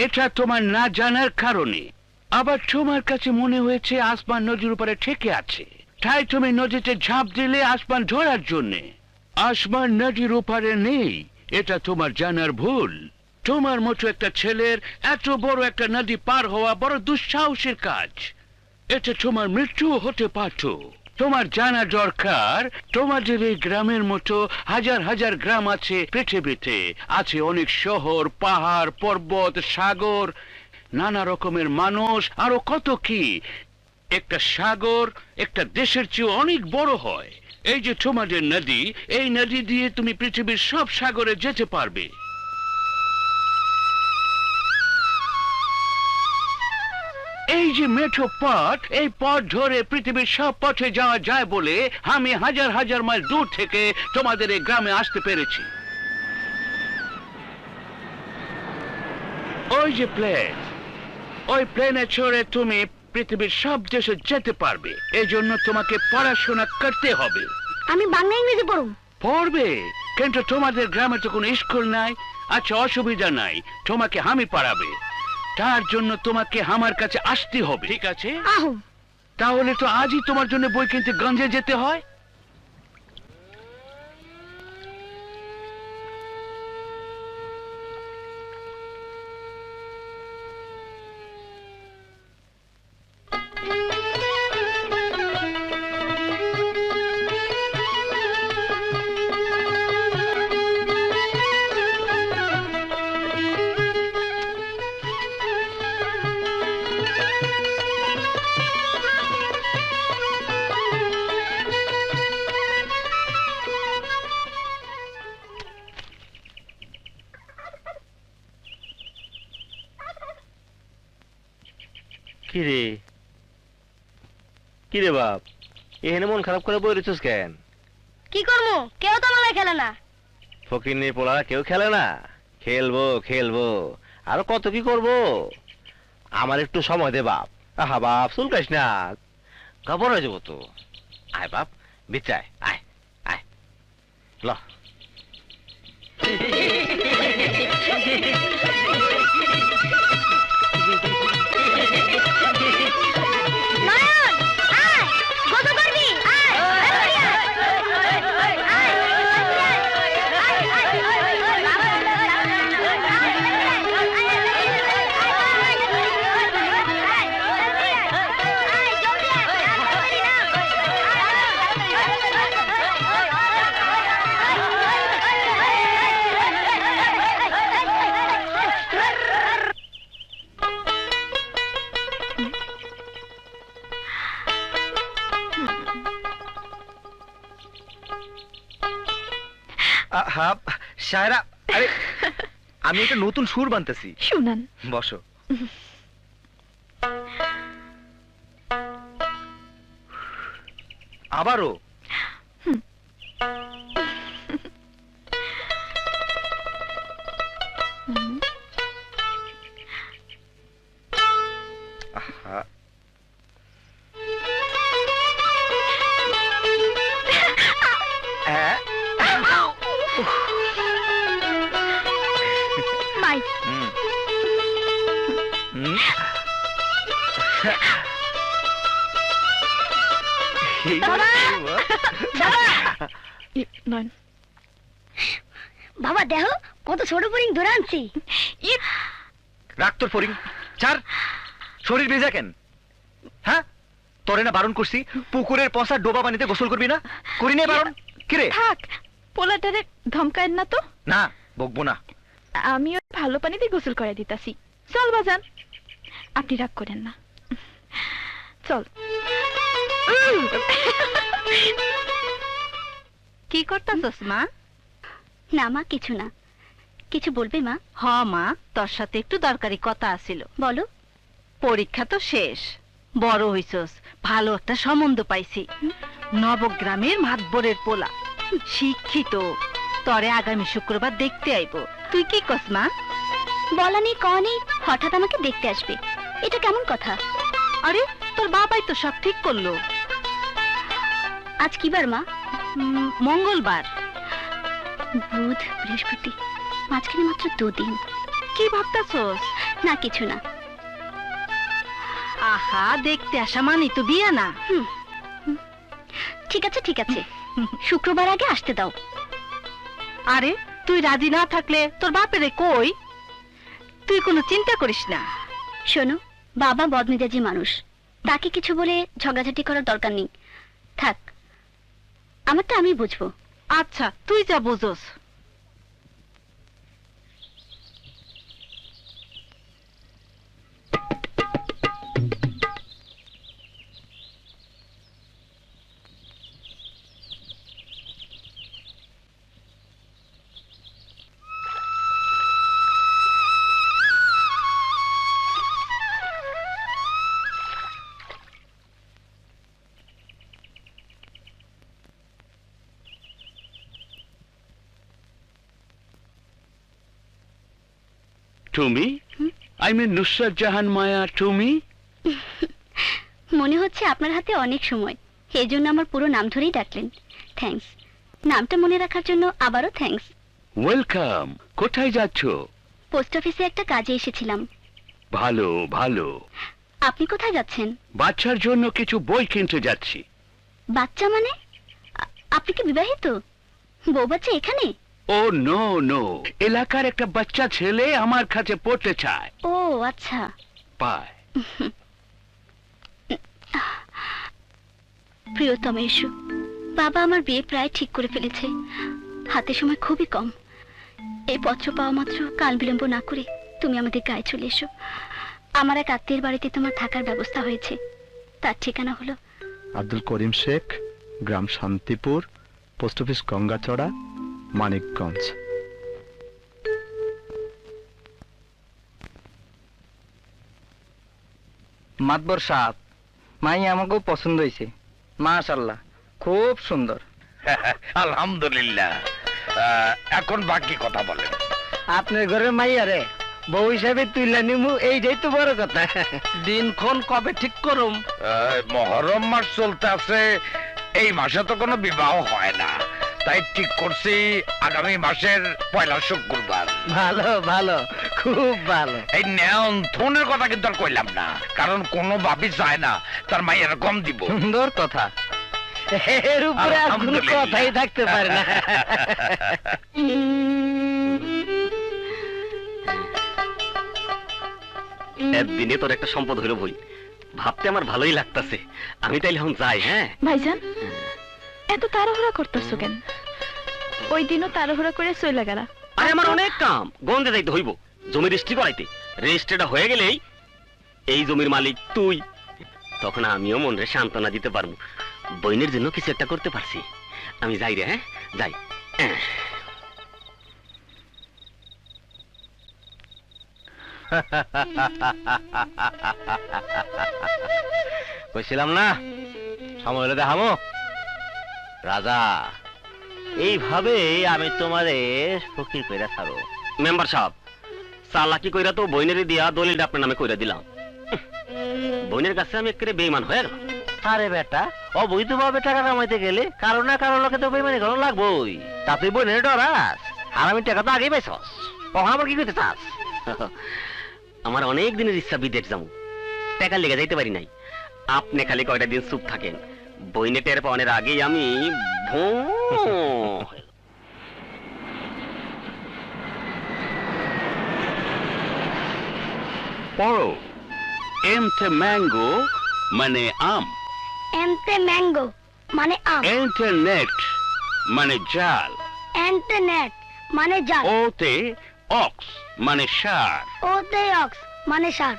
এটা তোমার না জানার কারণে। আবার তোমার কাছে মনে হয়েছে আসমান নদীর উপরে ঠেকে আছে, তাই তুমি নদীতে ঝাঁপ দিলে আসমান ধরার জন্যে। আসমান নদীর উপরে নেই, এটা তোমার জানার ভুল। তোমার মতো একটা ছেলের এত বড় একটা নদী পার হওয়া বড় দুঃসাহসের কাজ। এটা তোমার মৃত্যু হতে পারত। তোমার জানা দরকার তোমাদের এই গ্রামের মতো হাজার হাজার গ্রাম আছে পৃথিবীতে। আছে অনেক শহর, পাহাড়, পর্বত, সাগর, নানা রকমের মানুষ, আরো কত কি। একটা সাগর একটা দেশের চেয়ে অনেক বড় হয়। এই যে তোমাদের নদী, এই নদী দিয়ে তুমি পৃথিবীর সব সাগরে যেতে পারবে। এই যে মেঠো পথ, এই পথ ধরে পৃথিবীর সব পথে যাওয়া যায় বলে আমি হাজার হাজার মাইল দূর থেকে তোমাদের এই গ্রামে আসতে পেরেছি। ওই যে প্লেন, ওই প্লেনে চড়ে তুমি পৃথিবীর সব দেশে যেতে পারবে। এই জন্য তোমাকে পড়াশোনা করতে হবে। আমি বাংলা ইংরেজি পড়ব। পড়বে, কিন্তু তোমাদের গ্রামে তো কোনো স্কুল নাই। আচ্ছা, অসুবিধা নাই, তোমাকে আমি পড়াবে। তার জন্য তোমাকে আমার কাছে আসতে হবে, ঠিক আছে? তাহলে তো আজই তোমার জন্য বই কিনতে গঞ্জে যেতে হয়। কিরে কিরে বাপ, এখানে মন খারাপ করে বই রেছিস কেন? কি করবো, কেউ তো মালায় খেলে না। ফকিন্নির পোলারা কেউ খেলে না? খেলবো খেলবো, আরো কত কি করবো। আমার একটু সময় দে বাপ। আহা বাপ, চুলকাইস না, কাপড় হয়ে যাবো তো। আয় বাপ, বিচায় আয় আয় ল। শায়রা, আরে আমি একটা নতুন সুর বানতেছি, শুনান। বসো। আবারও বাবা দেখো কত ছোট ফড়িং ধরে আনছি। রাখ তোর ফড়িং, ছাড়। শরীর ভেজা কেন? হ্যাঁ, তোরে না বারণ করছি পুকুরের পচা ডোবা পানিতে গোসল করবি না? করি না বারণ? কিরে থাক, পোলাটারে ধমকায়েন না তো। না, বকবো না। আমি ওই ভালো পানিতে গোসল করে দিতাছি। চল বাজান, আপনি রাগ করেন না, চল। কি করতাছস মা? না মা, কিছু না। কিছু বলবে মা? হ মা, তোর সাথে একটু দরকারি কথা আছিল। বলো। পরীক্ষা তো শেষ, বড় হইছস, ভালো একটা সম্বন্ধ পাইছি। নবগ্রামের মাতবরের পোলা, শিক্ষিত। তরে আগামী শুক্রবার দেখতে আইব। তুই কি কস মা? বলানি কওনি হঠাৎ আমাকে দেখতে আসবে, এটা কেমন কথা? আরে তোর বাবাই তো সব ঠিক করলো। আজ কি বার মা? মঙ্গলবার। বুধ বৃহস্পতি, মাঝখানে মাত্র 2 দিন। কি ভাবতাছস? না, কিছু না। আহা, দেখতে আসা মানি তো বিয়া না। ঠিক আছে ঠিক আছে, শুক্রবার আগে আসতে দাও। আরে তুই রাজি না থাকলে তোর বাপেরে কই? তুই কোনো চিন্তা করিস না। শোনো, বাবা বদমেজাজি মানুষ, তাকে কিছু বলে ঝগড়াঝাটি করার দরকার নেই। থাক, আমারটা আমি বুঝবো। আচ্ছা, তুই যা বুঝোস। তুমি আই মিন নুসরাত জাহান মায়া, তুমি? মনে হচ্ছে আপনার হাতে অনেক সময়, এই জন্য আমার পুরো নাম ধরেই ডাকলেন। থ্যাঙ্কস। নামটা মনে রাখার জন্য আবারও থ্যাঙ্কস। ওয়েলকাম। কোথায় যাচ্ছ? পোস্ট অফিসে একটা কাজে এসেছিলাম। ভালো ভালো। আপনি কোথায় যাচ্ছেন? বাচ্চার জন্য কিছু বই কিনতে যাচ্ছি। বাচ্চা মানে? আপনি কি বিবাহিত? বউ বাচ্চা এখানে? ও নো নো, এলাকার একটা বাচ্চা ছেলে আমার কাছে পড়তে চায়। ও আচ্ছা। পায়। প্রিয়তম এসো। বাবা আমার বিয়ে প্রায় ঠিক করে ফেলেছে, হাতে সময় খুবই কম। এই পত্র পাওয়া মাত্র কাল বিলম্ব না করে তুমি আমাদের গায়ে চলে এসো। আমার এক আত্মীয়ের বাড়িতে তোমার থাকার ব্যবস্থা হয়েছে। তার ঠিকানা হলো আব্দুল করিম শেখ, গ্রাম শান্তিপুর, পোস্ট অফিস গঙ্গাচড়া, মানিকগঞ্জ। মাতবর সাহেব, মাই আমাকেও পছন্দ হয়েছে। মাশাআল্লাহ, খুব সুন্দর। আলহামদুলিল্লাহ। এখন বাকি কথা বলেন। আপনার ঘরের মাইয়া রে বউ হিসাবে তুইলা নিমু, এইটাই তো বড় কথা। দিনক্ষণ কবে ঠিক করুম? মহরম মাস চলতে আছে, এই মাসে তো কোনো বিবাহ হয় না, তাই ঠিক করছি আগামী মাসের পয়লা শুক্রবার। ভালো ভালো, খুব ভালো। এই নিয়ন্ত্রণের কথা কিন্তু আর কইলাম না, কারণ কোনো ভাবি চায় না তার মাইয়ের কম দিব। সুন্দর কথা, এর উপরে আর কোনো কথাই থাকতে পারে না। একদিনে তোর একটা সম্পদ হইল বই, ভাবতে আমার ভালোই লাগতাছে। আমি তাইলে এখন যাই। হ্যাঁ ভাইজান, এত তাড়াহুড়া করতেছো কেন? ওই দিনও তাড়াহুড়া করে চলে গেলা। আরে আমার অনেক কাম, গন্ধে যাইতে হইব, জমি রেজিস্ট্রি করাইতে। রেজিস্ট্রিটা হয়ে গেলেই এই জমির মালিক তুই, তখন আমিও মনে সান্ত্বনা দিতে পারবো, বইনের জন্য কিছু একটা করতে পারছি। আমি যাই রে। হ্যাঁ যাই। কইছিলাম না সময় হলে দেখাবো। রাজা, এইভাবে আমি তোমারে ফকির কইরা ছাড়ো। মেম্বার সাহেব, চালাকি কইরা তো বইনের দিয়া দলিলটা আপনার নামে কইরা দিলাম। বইনের কাছে আমি একেবারে বেঈমান হয়ে গেলাম। আরে বেটা, অবৈধভাবে টাকা কামাইতে গেলে কারো না কারো লোকে তো বেঈমানি করা লাগবই। তা তুই বইনের ডরাস, আর আমি টাকা তো আগেই পাইছস, কখন আবার কি করতে চাস? আমার অনেক দিনের ইচ্ছা বিদেশ যাবো, টাকা লেগে যাইতে পারি নাই। আপনি খালি কয়টা দিন চুপ থাকেন, বইনে টের পাওয়ানোর আগেই আমি পড়ো। এমতে ম্যাঙ্গো মানে আম, এন্তে ম্যাঙ্গো মানে আম, ইন্টারনেট মানে জাল, এন্টেনেট মানে জাল, ওতে অক্স মানে সার, ওতে অক্স মানে সার।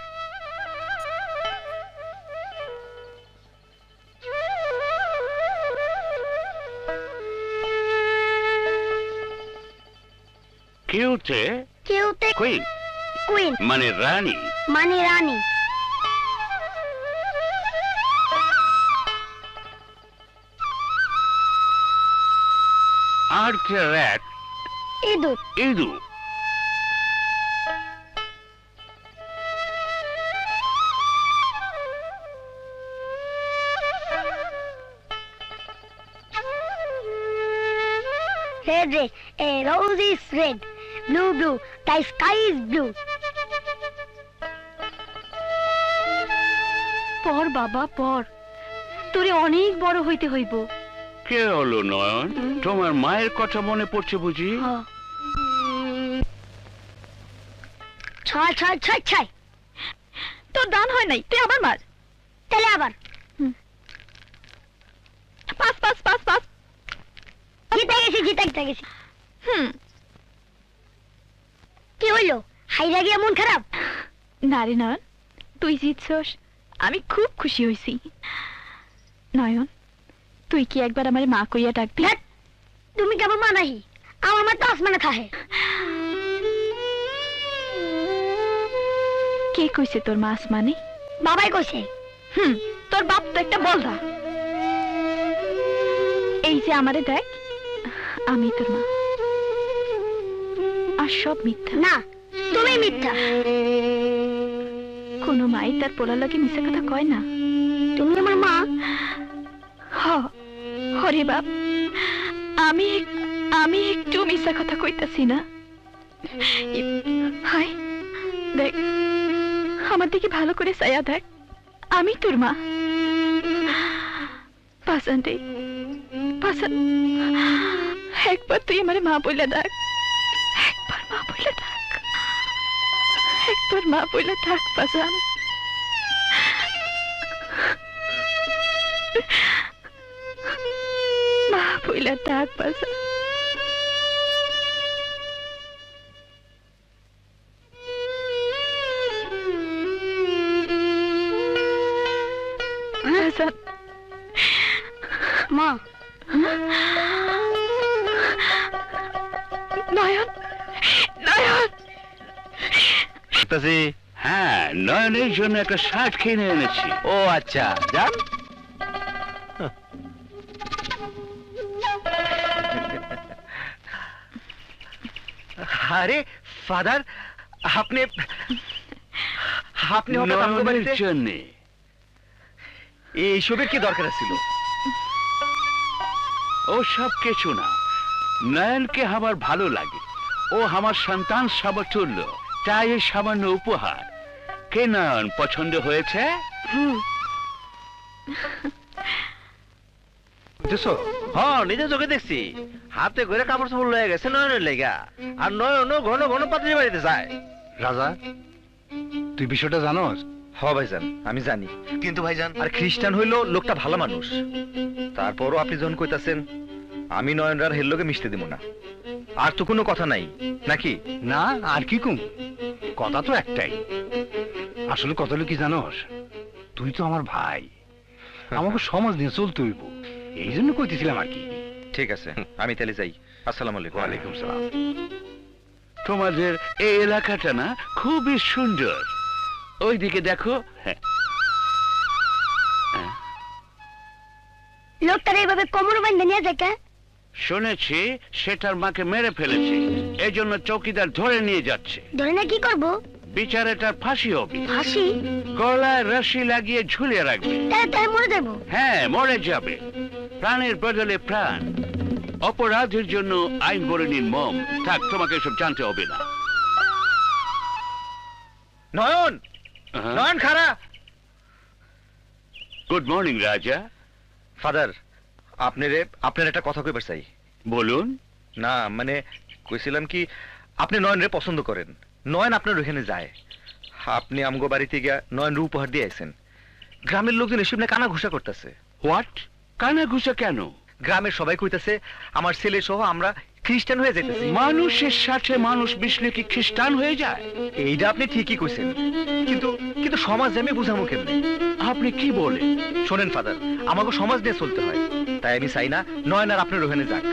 কিউতে কিউতে কুইন কুইন মানে রানী, মানে রানী, আর র্যাট ইঁদুর, ইঁদুর। red red, a rose is red, blue blue, the sky is blue. পর বাবা পর, তোরে অনেক বড় হইতে হইব। কে হলো নয়ন? তোমার মায়ের কথা মনে পড়ছে বুঝি? ছয় ছয় ছয় ছয়। তোর দান হয় নাই, তুই আবার মার। তাহলে আবার পাস পাস পাস। জিতে গেছি। হুম, কি হইলো? হাইরা গিয়া মন খারাপ? না রে নয়ন, তুই জিতছস, আমি খুব খুশি হইছি। নয়ন, তুই কি একবার আমার মা কইয়া ডাকবি? ধ্যাৎ, তুমি কেমন মা নাহি? আমার মা তো আসমানে থাহে। কে কইছে তোর মা আসমানে? বাবাই কইছে। হুম, তোর বাপ তো একটা বলদা। এই যে আমারে দেখ, আমি তোর মা, আর সব মিথ্যা। না, তুমি মিথ্যা। কোনো মাই তার পোলার লাগে মিশা কথা কয় না। তুমি আমার মা। হরে বাপ, আমি একটু মিশা কথা কইতাছি না। হাই দেখ, আমার দিকে ভালো করে চাইয়া দেখ, আমি তোর মা। পাসান রে পাসান, একবার তুই আমার মা বইলা ডাক, একবার মা বইলা ডাক, একবার মা বইলা ডাক পাসান। মা বইলা ডাক পাসান। পাসান, মা। নয়ন, নয়ন। হ্যাঁ, নয়নের জন্য একটা শার্ট কিনে এনেছি। ও আচ্ছা, যান। আরে ফাদার, আপনি আপনি হঠাৎ আমগো নয়নের বাড়িতে? জন্য। এইসবের কি দরকার ছিল? ও সব কিছু না, নয়নকে আমার ভালো লাগে, ও আমার সন্তান সমতুল্য, তাই এই সামান্য উপহার। কে নয়ন, পছন্দ হয়েছে? হ্যাঁ, নিজে চোখে দেখছি, হাতে করে কাপড় চাপড় লয়ে গেছে নয়নের লেগা, আর নয়নও ঘন ঘন পাত্রী বাড়িতে যায়। রাজা, তুই বিষয়টা জানোস? হ ভাইজান, আমি জানি। কিন্তু ভাইজান, আর খ্রিস্টান হইলো লোকটা ভালো মানুষ, তারপরও আপনি যখন কইতাছেন আমি নয়নরার হেল্লোকে মিশতে দিব না, আর তো কোনো কথা নাই নাকি? না, আর কি কম, কথা তো একটাই। আসলে কথা হলো কি জানোস, তুই তো আমার ভাই, আমাকে সমাজ নিয়ে চলতে হইব, এই জন্য কইতেছিলাম আর কি। ঠিক আছে, আমি তাহলে যাই। আসসালামু আলাইকুম। ওয়ালাইকুম সালাম। তোমাদের এই এলাকাটা না খুবই সুন্দর, ওইদিকে দেখো। হ্যাঁ, লোকটার এইভাবে কোমর বাঁধে নিয়ে যায় কে? শুনেছি সেটার মাকে মেরে ফেলেছে, এই জন্য চৌকিদার ধরে নিয়ে যাচ্ছে। ধরে না কি করবো? বিচারেটার ফাঁসি হবে, ফাঁসি? গলায় রশি লাগিয়ে ঝুলিয়ে রাখবে। তাহলে তাই মরে যাবো? হ্যাঁ, মরে যাবে। প্রাণের বদলে প্রাণ, অপরাধের জন্য আইন বলে নির্মম। থাক, তোমাকে এসব জানতে হবে না। নয়ন, নয়ন খারা। গুড মর্নিং রাজা। ফাদার, আপনার একটা কথা কইবার চাই। বলুন। না মানে কইছিলাম কি, আপনি নয়নরে পছন্দ করেন, নয়ন আপনার ওখানে যায়, আপনি আমগো বাড়িতে গিয়া নয়নরে উপহার দিয়ে আইছেন। গ্রামের লোকজন এসব না কানা ঘুষা করতেছে। হোয়াট? কানা ঘুষা কেন? গ্রামের সবাই কইতাছে আমার ছেলে সহ আমরা খ্রিস্টান হয়ে যাইতেছি। মানুষের সাথে মানুষ মিশলে কি খ্রিস্টান হয়ে যায়? এইটা আপনি ঠিকই কইছেন, কিন্তু কিন্তু সমাজ আমি বুঝামু কেমনে? আপনি কি বলেন? শোনেন ফাদার, আমাকে সমাজ নিয়ে চলতে হয়, তাই আমি চাই না নয়ন আর আপনার ওখানে যাক।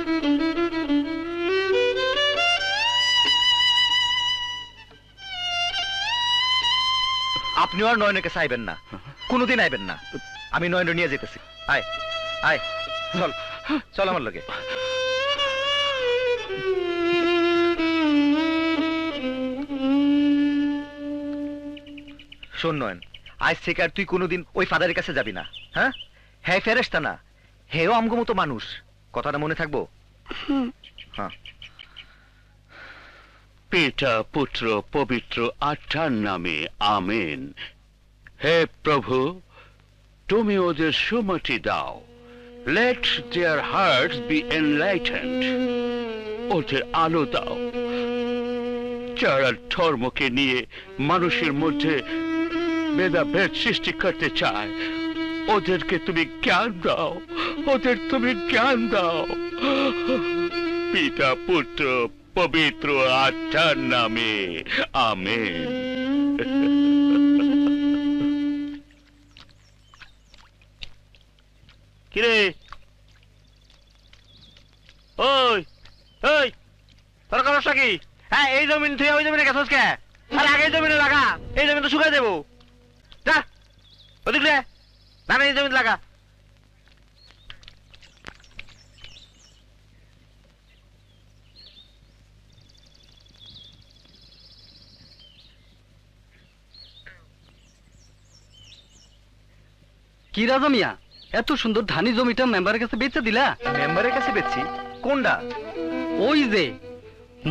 আপনিও আর নয়নের কাছে আইবেন না, কোনোদিন আইবেন না। আমি নয়ন নিয়ে যেতেছি। আয় আয়, চল চল আমার লগে। শোন নয়ন, আজ থেকে আর তুই কোনোদিন ওই ফাদারের কাছে যাবি না। হ্যাঁ, হ্যাঁ ফেরেশতা না, হেও আমগো মতো মানুষ, কথাটা মনে থাকবো? হ্যাঁ। পিতা পুত্র পবিত্র আত্মার নামে আমেন। হে প্রভু, তুমি ওদের সুমতি দাও। Let their hearts be enlightened. ওদের আলো দাও। যারা ধর্মকে নিয়ে মানুষের মধ্যে ভেদাভেদ সৃষ্টি করতে চায়, ওদেরকে তুমি জ্ঞান দাও। ওদের তুমি জ্ঞান দাও। পিতা পুত্র পবিত্র আত্মার নামে আমেন। কিরে ওই ওই তোর সমস্যা কি? হ্যাঁ, এই জমিন তুই ওই জমিনে গেছিস কে? আর আগে এই জমিনে লাগা, এই জমিন তো শুকাই দেবো। যা ওদিক রে, না এই জমিন লাগা। কি রাজা মিয়া, এত সুন্দর ধানি জমিটা মেম্বারের কাছে বেচে দিলা? মেম্বারের কাছে বেচছি? কোনটা? ওই যে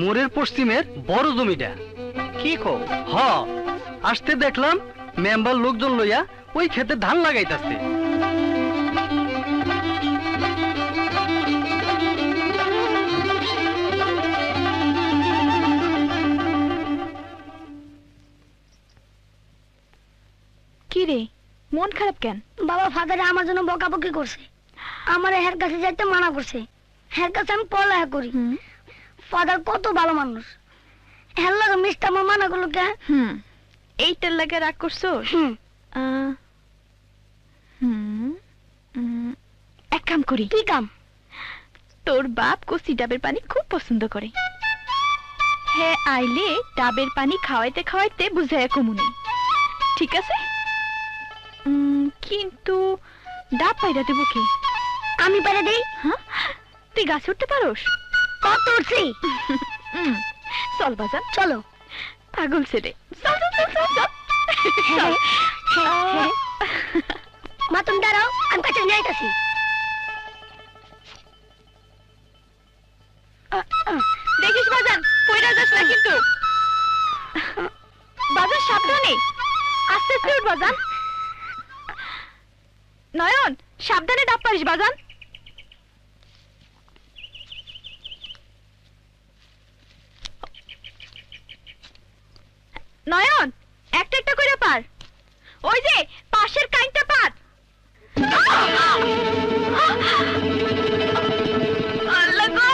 মোড়ের পশ্চিমের বড় জমিটা। কি কো? হ, আসতে দেখলাম মেম্বার লোকজন লইয়া ওই ক্ষেতে ধান লাগাইতাছে। কি রে, মন খারাপ কেন? বাবা ফাদারে আমার জন্য বকাবকি করছে, আমার হের কাছে যাইতে মানা করছে। হের কাছে আমি পড়ালেখা করি। ফাদার কত ভালো মানুষ, হের লাগে মিষ্টি আমার মানা করলো কে? এইটার লাগে রাগ করছো? এক কাম করি। কি কাম? তোর বাপ কচি ডাবের পানি খুব পছন্দ করে। হ্যাঁ, আইলে ডাবের পানি খাওয়াইতে খাওয়াইতে বুঝাইয়া কমুনি, ঠিক আছে? কিন্তু ডাব পাইরা দেবো কি? আমি পাইরা দেই। হ্যাঁ, তুই গাছে উঠতে পারোস? কত উঠছি। চল বাজান, চলো। পাগল ছেলে, চল চল চল চল চল। মা তুমি দাঁড়াও, আমি কাছে নিয়ে আইতাছি। দেখিস বাজান, পয়রা যাস না কিন্তু। বাজান সাবধানে, আস্তে আস্তে উঠ বাজান। নয়ন, সাবধানে ডাব পারিস বাজান। নয়ন, একটা একটা করে পার। ওই যে পাশের কাইনটা পার। আল্লাহ গো!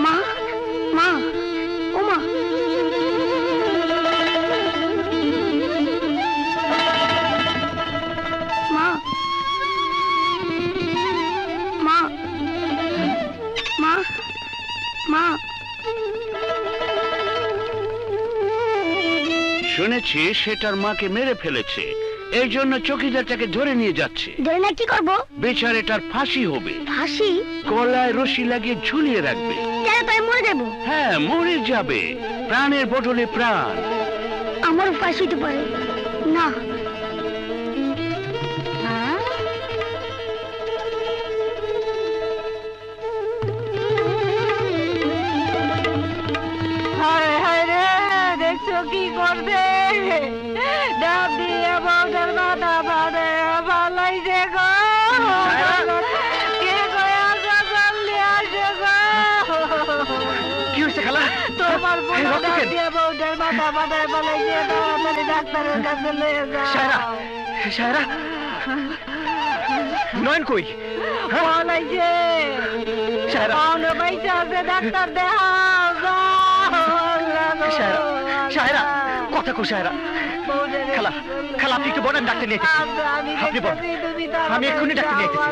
মা, মা, ও মা। মা, মা, মা, মা। শুনেছি সেটার মাকে মেরে ফেলেছে, এই জন্য চকিদার তাকে ধরে নিয়ে যাচ্ছে। ধরে না কি করবো? বেচারাটার ফাঁসি হবে। ফাঁসি? গলায় রশি লাগিয়ে ঝুলিয়ে রাখবে। কেন তাই মরে যাবো? হ্যাঁ, মরে যাবে, প্রাণের বদলে প্রাণ। আমার ফাঁসি হতে পারে না। দেখছো কি করবে? ডাব দিয়ে বউটার মাথা বাঁধে পালাইছে গো। কে গো আসো, জলদি আসো গো। কি হয়েছে খালা? তোমার বোন ডাব দিয়ে বউটার মাথা বাঁধে পালাইছে, তাড়াতাড়ি ডাক্তারের কাছে লয়ে যাও। সায়রা, সায়রা, নয়ন কই? পালাইছে। সায়রা, পাওনা বাইচা আছে, ডাক্তার দেখাও যাও। সায়রা, সায়রা, কথা কো সায়রা। খালা, খালা আপনি একটু বলেন, ডাক্তার নিয়ে এসেছি। আপনি বলেন, আমি এক্ষুনি ডাক্তার নিয়ে এসেছি।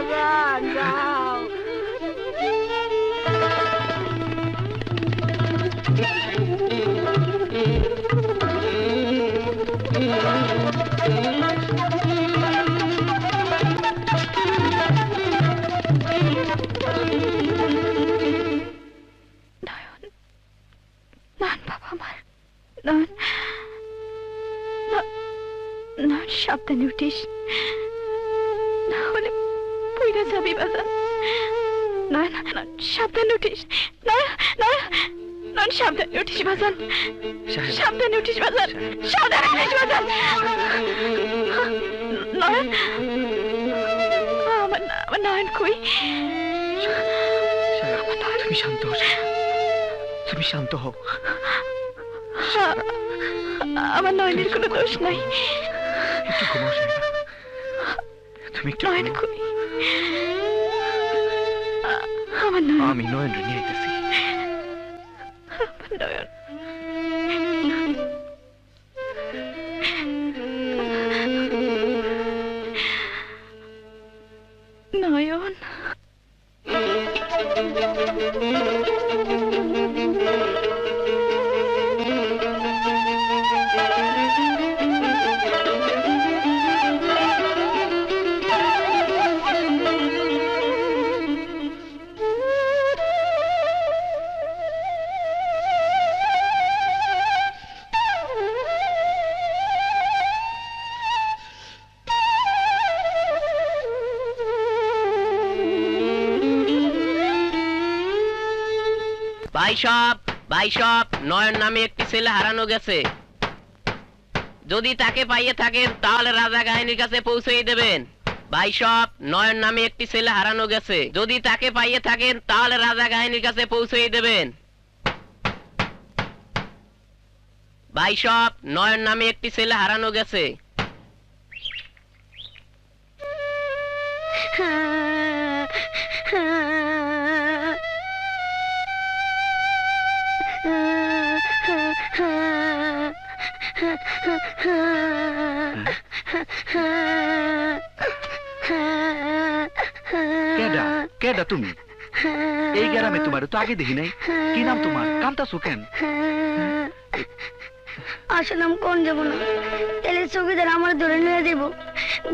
সাবধানে উঠিস, না হলে পইরা যাবি বাজান। নয়ন, সাবধানে উঠিস। নয়ন, সাবধানে উঠিস বাজান। সাবধানে উঠিস বাজান, সাবধানে উঠিস বাজান। নয়ন, আমার নয়ন কই? আমার নয়ন তুমি শান্ত হও, তুমি শান্ত হও। আমার নয়নের কোনো দোষ নাই। একটু ঘুমাও সাহেবা, তুমি একটু নয়ন ঘুমাও। কই? আমার নয়ন, আমি নয়ন নিয়ে আইতেছি। আমার নয়ন। নয়ন, ভাইসব নয়ন নামে একটি ছেলে হারানো গেছে। যদি তাকে পাইয়ে থাকেন তাহলে রাজা গাহিনীর কাছে পৌঁছে দেবেন। ভাইসব নয়ন নামে একটি ছেলে হারানো গেছে। যদি তাকে পাইয়ে থাকেন তাহলে রাজা গাহিনীর কাছে পৌঁছে দেবেন। ভাইসব নয়ন নামে একটি ছেলে হারানো গেছে। কেডা কেডা তুমি? এই গ্রামে তোমার তো আগে দেখি নাই। কি নাম তোমার? কান্তাছো কেন? আসলে আমি কোন যাবো না, এলে চৌকিদার আমার ধরে নিয়ে দেবো,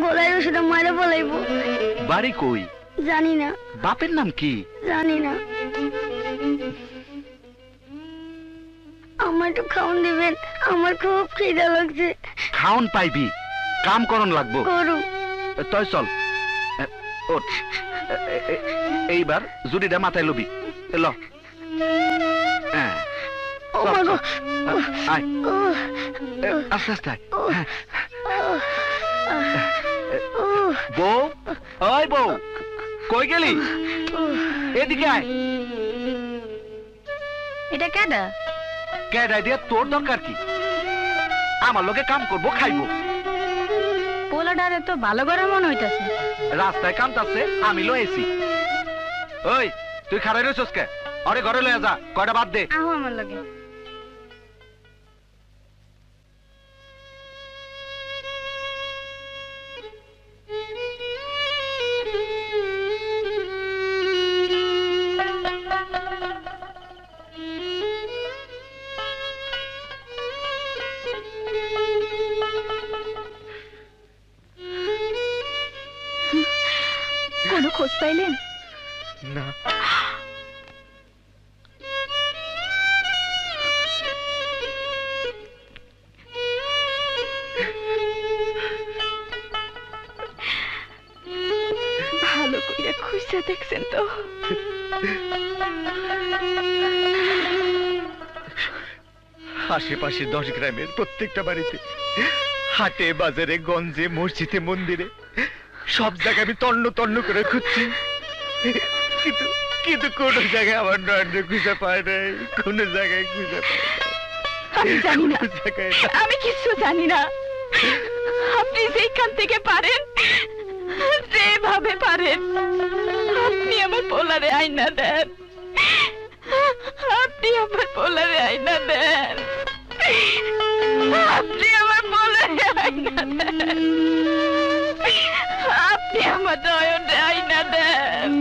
গলায় ওষুধ মারে বলাইবো। বাড়ি কই? জানি না। বাপের নাম কি? জানি না। আমার একটু খাওন দিবেন, আমার খুব খিদা লাগছে। খাওন পাইবি, কাম করন লাগবো। করু তই চল, ওঠ। এইবার জুড়িটা মাথায় লবি। ল আয়, আস্তে আস্তে আয়। বউ, ওই বউ, কই গেলি? এদিকে আয়। এটা কেডা? কেডা দিয়ে তোর দরকার কি? আমার লোকে কাম করবো, খাইবো। পোলাডারে তো ভালো করে মনে হইতাছে। রাস্তায় কামতাছে, আমি লয়েছি। ওই তুই খারাই রইছস কে? আরে ঘরে লয়ে যা, কয়টা বাদ দে। আহো আমার লগে। কোনো খোঁজ পাইলেন? না। ভালো কইরা খুঁজে দেখছেন তো? আশেপাশে 10 গ্রামের প্রত্যেকটা বাড়িতে, হাটে বাজারে গঞ্জে মসজিদে মন্দিরে সব জায়গায় আমি তন্ন তন্ন করে খুঁজছি, কিন্তু কিন্তু কোন জায়গায় আমার নয়নকে খুঁজে পায় নাই। কোন জায়গায় খুঁজে পায় নাই। আমি জানি না, কোন জায়গায় না। আমি কিছু জানি না। আপনি যেখান থেকে পারেন, যেভাবে পারেন, আপনি আমার পোলারে আইনা দেন। আপনি আমার পোলারে আইনা দেন। আপনি আমার পোলারে আইনা দেন। আপনি আমার নয়নে আইনা দেন।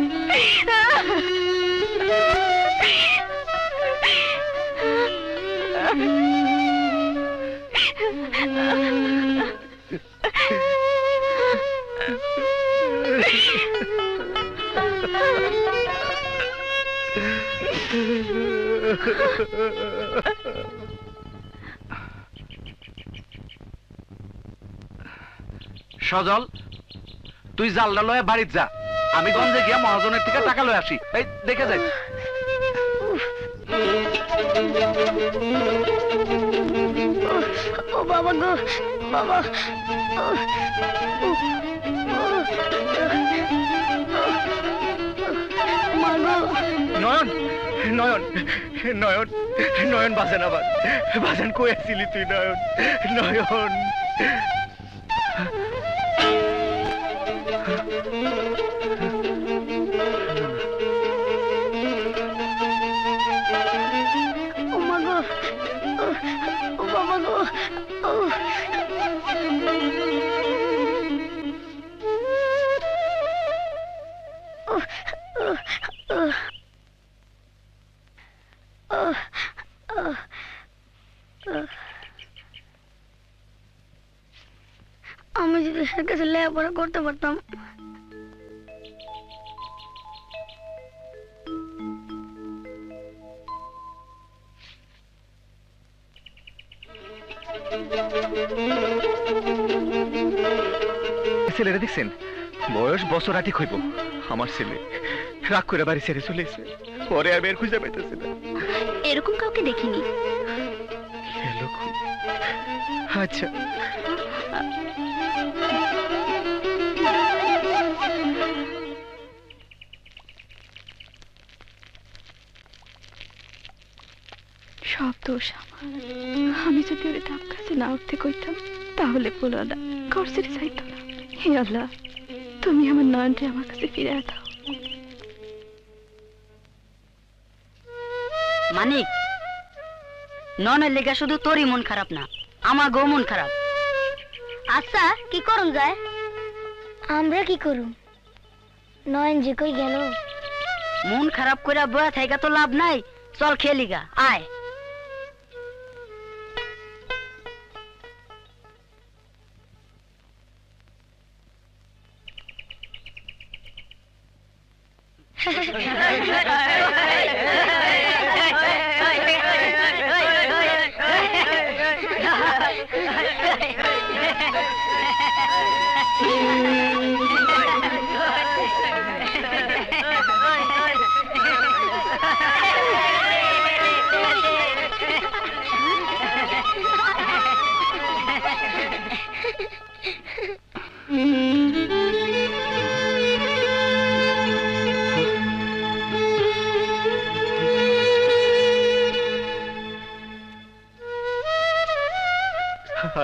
সজল, তুই জালটা লয়ে বাড়িতে যা, আমি গঞ্জে গিয়া মহাজনের থেকে টাকা লয়ে আসি। এই দেখে যাই। ও বাবা গো, বাবা। মা গো। নয়ন, নয়ন নয়ন নয়ন বাজান আবার বাজান কই আছিলি তুই নয়ন নয়ন ও মা গো ও বাবা গো আমি যদি এর কাছে লেখাপড়া করতে পারতাম। ছেলেরা দেখছেন বয়স বছর আটি হইব আমার ছেলে রাগ করে বাড়ি ছেড়ে চলে এসে পরে আমি আর খুঁজে পাইতেছি না। এরকম কাউকে দেখিনি। আচ্ছা সব দোষ আমার। আমি যদি ওরে ধাপ কাছে না উঠতে কইতাম তাহলে পোলাটা ঘর ছেড়ে যাইতো না। হে আল্লাহ, তুমি আমার নয়নটা আমার কাছে ফিরে দাও। মানিক, ননের লেগা শুধু তোরই মন খারাপ না, আমার গো মন খারাপ। আচ্ছা কি করুন যায়? আমরা কি করুম? নয়ন যে কই গেল? মন খারাপ করে বয়া থাইকা তো লাভ নাই, চল খেলিগা, আয়।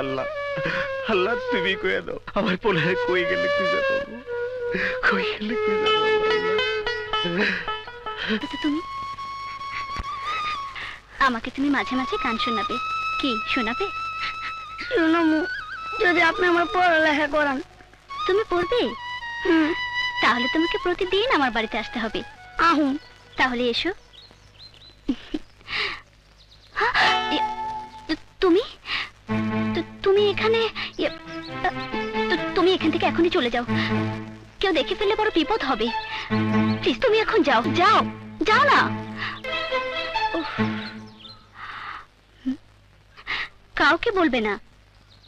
আল্লাহ আল্লাহ তুমি কইয়া দাও আমার পোলারে কই গেলে খুঁজে পাবো, কই গেলে খুঁজে পাবো। তুমি আমাকে তুমি মাঝে মাঝে গান শোনাবে, কি শোনাবে? শোনামু, যদি আপনি আমার পড়ালেখা করান। তুমি পড়বে? তাহলে তোমাকে প্রতিদিন আমার বাড়িতে আসতে হবে। আহুন, তাহলে এসো। তুমি তুমি এখানে তুমি এখান থেকে এখনই চলে যাও, কেউ দেখে ফেললে বড় বিপদ হবে। প্লিজ তুমি এখন যাও, যাও যাও না। কাউকে বলবে না,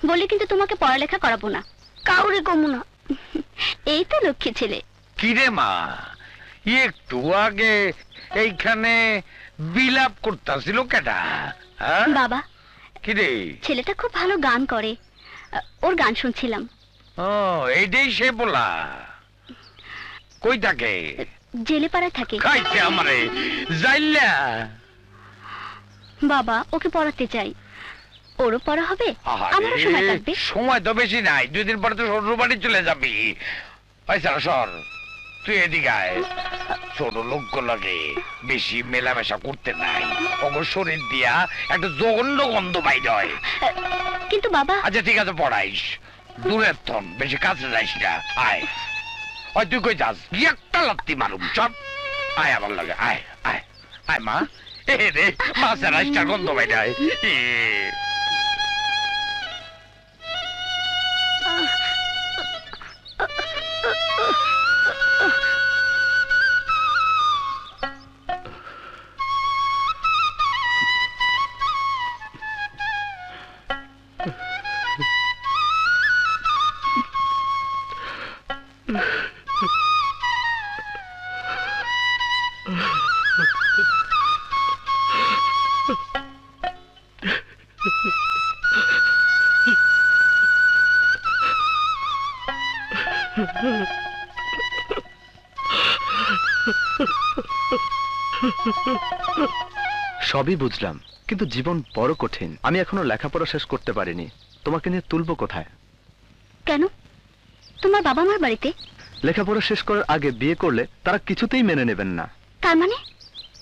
বলে কিন্তু তোমাকে পড়ালেখা করাবো না, কাউরে কমু না। এই তো লক্ষ্মী ছেলে। কিরে মা, একটু আগে এইখানে বিলাপ করতেছিল কেটা? বাবা, কিরে ছেলেটা খুব ভালো গান করে, ওর গান শুনছিলাম। ও এইটাই সে বলা। কই থাকে? জেলে পাড়ায় থাকে। খাইছে আমারে যাইলা। বাবা, ওকে পড়াতে চাই, ওরও পড়া হবে, আমারও সময় থাকবে। সময় তো বেশি নাই, 2 দিন পরে তো শ্বশুর বাড়ি চলে যাবি। সর, তুই এদিকে আয়। ছোট লোক লাগে বেশি মেলামেশা করতে নাই, ওর শরীর দিয়া একটা জঘন্য গন্ধ বাইর হয়। কিন্তু বাবা। আচ্ছা ঠিক আছে, পড়াইস, দূরের থন, বেশি কাছে যাইস না। আয়, ওই তুই কই যাস? একটা লাত্তি মারুম, চল আয় আমার লাগে, আয় আয় আয় মা। এ রে, মাছের রাইসটার গন্ধ বাইর হয়। Ha ha ha. সবই বুঝলাম, কিন্তু জীবন বড় কঠিন। আমি এখনো লেখাপড়া শেষ করতে পারিনি, তোমাকে নিয়ে তুলবো কোথায়? কেন, তোমার বাবা মার বাড়িতে? লেখাপড়া শেষ করার আগে বিয়ে করলে তারা কিছুতেই মেনে নেবেন না। তার মানে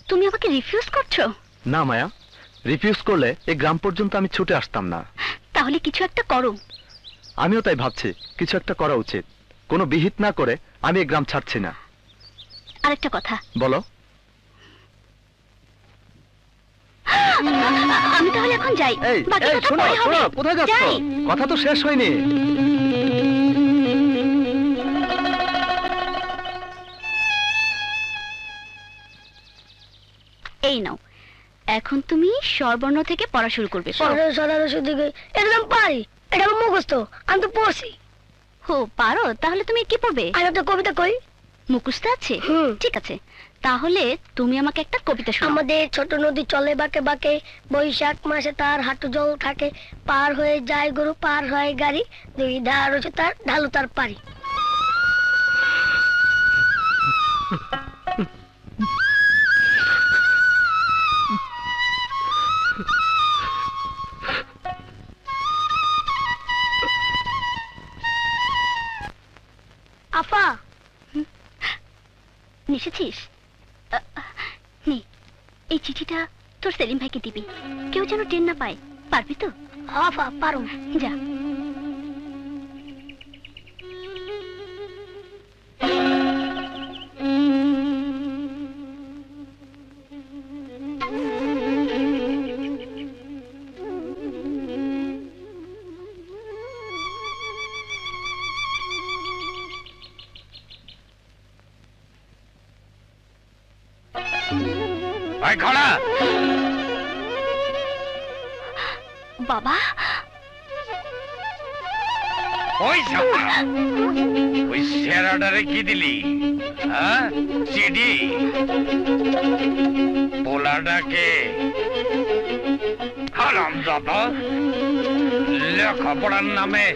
তুমি আমাকে রিফিউজ করছো? না মায়া, রিফিউজ করলে এই গ্রাম পর্যন্ত আমি ছুটে আসতাম না। তাহলে কিছু একটা করো। আমিও তাই ভাবছি, কিছু একটা করা উচিত। কোনো বিহিত না করে আমি এই গ্রাম ছাড়ছি না। আরেকটা কথা। বলো। আমি তাহলে এখন যাই। এই বাকি এই কথা শোনো পরে হবে। শোনো, কোথায় যাচ্ছ? যাই। কথা তো শেষ হয়নি। এই নাও, এখন তুমি স্বরবর্ণ থেকে পড়া শুরু করবে। একদম পারি, এটা আমার মুখস্থ, আমি তো পড়ছি। হো, পারো? তাহলে তুমি কি পড়বে? আমি একটা কবিতা কই। মুখস্থ আছে? ঠিক আছে, তাহলে তুমি আমাকে একটা কবিতা শোনাও। আমাদের ছোট নদী চলে বাঁকে বাঁকে, বৈশাখ মাসে তার হাঁটু জল থাকে, পার হয়ে যায় গরু, পার হয় গাড়ি, দুই ধার হচ্ছে তার ঢালু তার পারি। আফা, এসেছিস? নে, এই চিঠিটা তোর সেলিম ভাইকে দিবি, কেউ যেন টেন না পায়। পারবি তো? আফা পারো। যা। ভাই খড়া। বাবা, ওই সামনে ওই সেরাডারে কি দিলি? হ্যাঁ, সিডি পোলাডাকে হারামজাদা, লেখাপড়ার নামে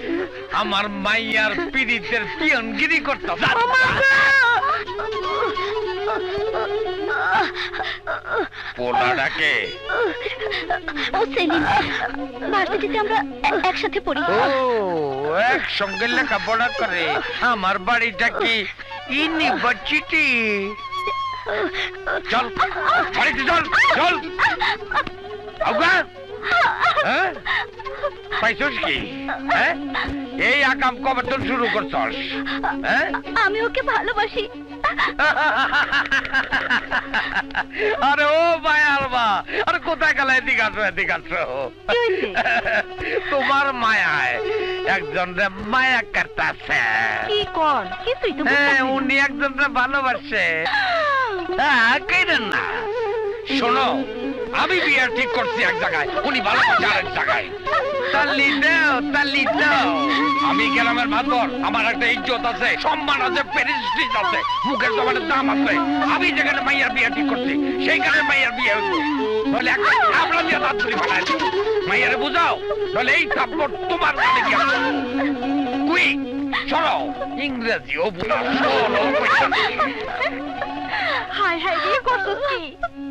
আমার মাইয়ার পীড়িতের পিয়নগিরি করতাম। পোলাডাকে ও সেলিম, ভার্সিটিতে আমরা একসাথে পড়ি। ও, একসঙ্গে লেখাপড়া করে। আমার বাড়িটা কি ইউনিভার্সিটি? চল বাড়িতে চল, চল। আউগা, হ্যাঁ পাইছস কি? হ্যাঁ, এই আকাম কবে তোর শুরু করছস? হ্যাঁ, আমি ওকে ভালোবাসি। আরে ও মায়ার মা, আরে কোথায় গেল? এদিকে আসো, এদিকে আসো। তোমার মায়ায় একজন রে মায়া করতেছে। কি কোন? কিছুই তো হ্যাঁ, উনি একজন রে ভালোবাসে। হ্যাঁ, কেন না? শোনো, আমি বিয়ে ঠিক করছি এক জায়গায়, উনি ভালোবাসে আরেক জায়গায়। তালি দাও, তালি দাও। আমি গ্রামের মাতবর, আমার একটা ইজ্জত আছে, সম্মান আছে, প্রেস্টিজ আছে, মুখের জবানের দাম আছে। আমি যেখানে মাইয়ার বিয়ে ঠিক করছি, সেইখানে মাইয়ার বিয়ে হচ্ছে। তাহলে একটা থাপড়া দিয়ে দাঁত তুলি ফেলাই দিও। মাইয়ারে বুঝাও, তাহলে এই থাপ্পড় তোমার কানে গিয়ে কুই সরো। ইংরেজিও বুঝা, সরো। হায় হায় রে, কত কি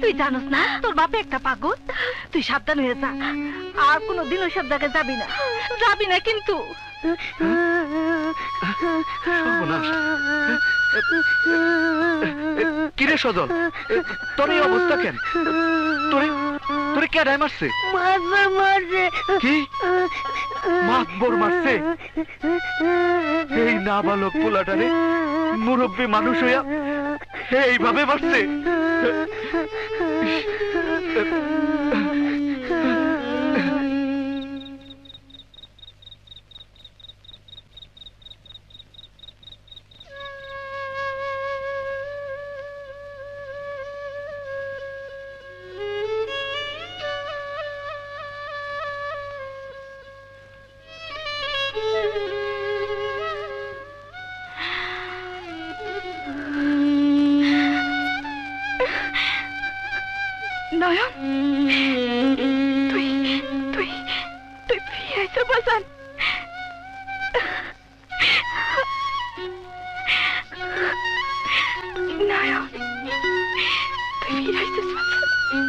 তুই জানোস না? তোর বাপে একটা পাগল। তুই সাবধান হয়ে যা, আর কোনোদিন ওইসব জায়গায় যাবি না, যাবি না কিন্তু। কিরে সজল, তোর এই অবস্থা কেন? তোরে কে রায় মারছে? কি মাতবর মারছে? এই নাবালক পোলাটারে মুরব্বী মানুষ হইয়া এইভাবে মারছে? নয়ন, তুই তুই তুই ফিরে বাজান। নয়ন, তুই ফিরে বাজান।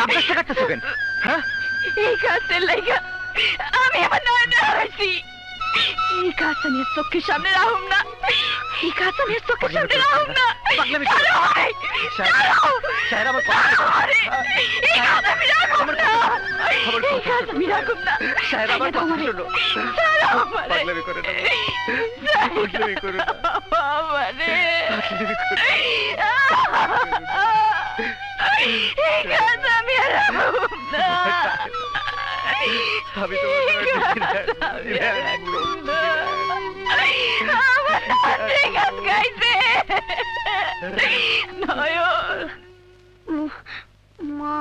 ডাব গাছটা কাটতেছো কেন? হ্যাঁ, এই গাছের লাইগা আমি আমার নয়ন হারাইছি। এই গাছ আমি আর চোখের সামনে রাখুম না। এই গাছ আমি আর চোখের সামনে রাখুম না। পাগলামি করো। ছাড়ো ভাই, ছাড়ো। সাহেব আমার কথা ছাড়ো আমারে। এই গাছ আমি রাখুম না। এই গাছ আমি রাখুম না। সাহেব আমার ছাড়ো কথা আমারে। শোনো। ছাড়ো আমারে। পাগলামি করে না, ছাড়ো পাগলামি করে না, আমারে। পাগলামি করে না। এই গাছ আমি আর রাখুম না। আমি তোমার মা মা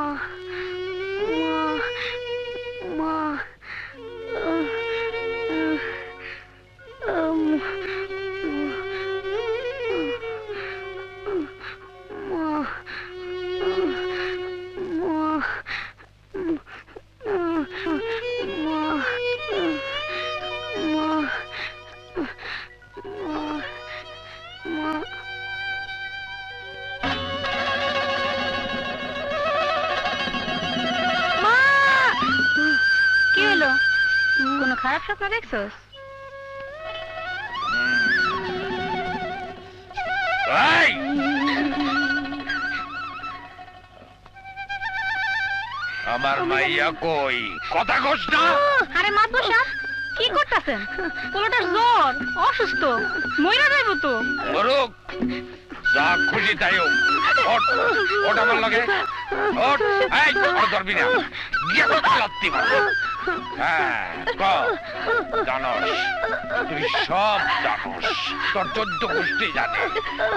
কি হলো? কোনো খারাপ স্বপ্ন দেখছস? এই! আমার মাইয়া কই? কথা কস না? আরে মাতবর সাহেব, কি করতেছেন? পোলাটার জ্বর, অসুস্থ, মইরা যাইব তো। মরুক, যা খুশি তাই হোক। ওঠ, ওঠ আমার লগে। ওঠ, এই, ওর ধরবি না। গিয়ে তো লাত্তি মার। হ্যাঁ, ক, জানস, তুই সব জানস, তোর 14 গোষ্ঠী জানে।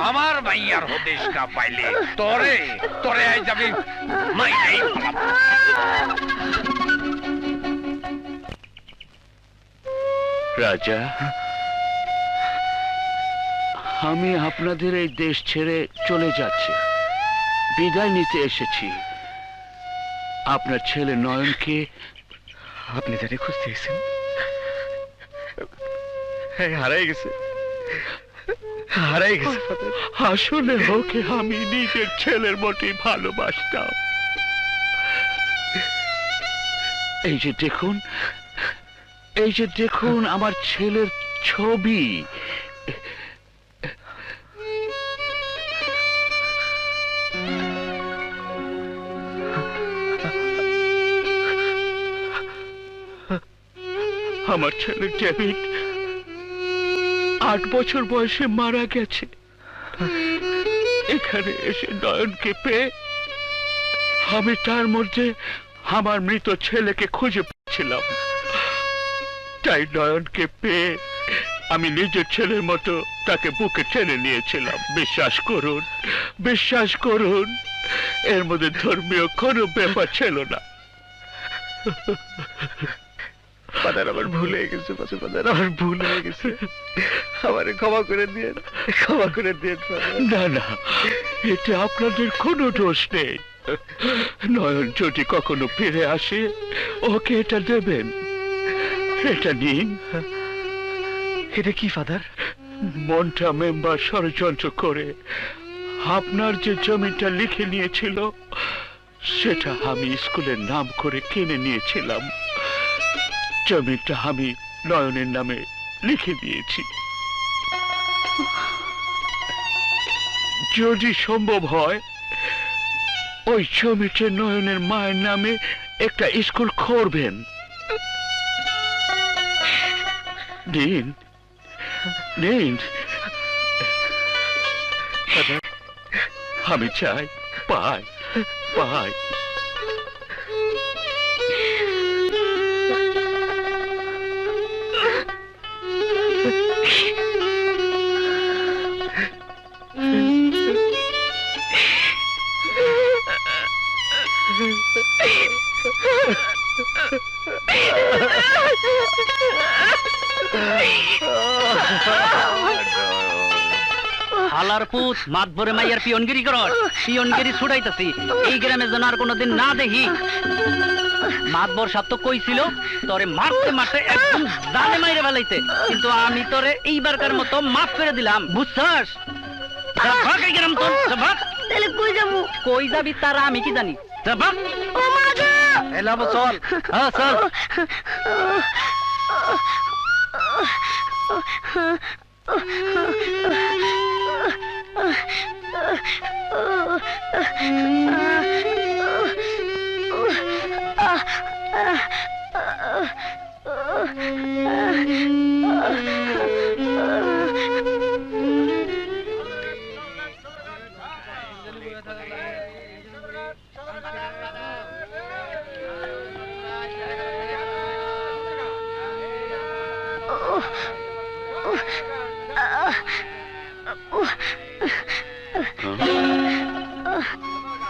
আমার মাইয়ার হদিস না পাইলে তোরে তোরে আই যাবি মাইয়াই ফেলাম। রাজা, আমি আপনাদের এই দেশ ছেড়ে চলে যাচ্ছি, বিদায় নিতে এসেছি। আপনার ছেলে নয়নকে আপনি যারে খুঁজতে গেছেন, হ্যাঁ, হারাই গেছে, হারাই গেছে। আসলে ওকে আমি নিজের ছেলের মতোই ভালোবাসতাম। এই যে দেখুন, এই যে দেখুন আমার ছেলের ছবি। আমার ছেলে ডেভিড 8 বছর বয়সে মারা গেছে। এখানে এসে নয়নকে পেয়ে আমি তার মধ্যে আমার মৃত ছেলেকে খুঁজে পাচ্ছিলাম। তাই নয়নকে পেয়ে আমি নিজের ছেলের মতো তাকে বুকে টেনে নিয়েছিলাম। বিশ্বাস করুন, বিশ্বাস করুন, এর মধ্যে ধর্মীয় কোনো ব্যাপার ছিল না। ফাদার, আমার ভুল হয়ে গেছে, ফাদার, আমার ভুল হয়ে গেছে, আমারে ক্ষমা করে দিয়ে, ক্ষমা করে দিয়ে। না না, এতে আপনাদের কোনো দোষ নেই। নয়ন যদি কখনো ফিরে আসে, ওকে এটা দেবেন। এটা নিন। এটা কি ফাদার? মনটা মেম্বার ষড়যন্ত্র করে আপনার যে জমিটা লিখে নিয়েছিল, সেটা আমি স্কুলের নাম করে কিনে নিয়েছিলাম। জমিটা আমি নয়নের নামে লিখে দিয়েছি। যদি সম্ভব হয় ওই জমিতে নয়নের মায়ের নামে একটা স্কুল করবেন। নিন, নিন। আমি চাই পাই, পাই। হালার পুত মাতবরে মাইয়ার পিয়নগিরি করস, পিয়নগিরি ছুটাইতাছি। এই গ্রামে যেন আর কোনোদিন না দেখি। মাতবর সাপ তো কইছিল তোরে মারতে মারতে একদম জানে মাইরে ফেলাইতে, কিন্তু আমি তোরে এইবারকার মতো মাফ করে দিলাম, বুঝছস? তাহলে কই যাবো? কই যাবি তারা আমি কি জানি। ও মা গো! এলাম চল হ্যাঁ চল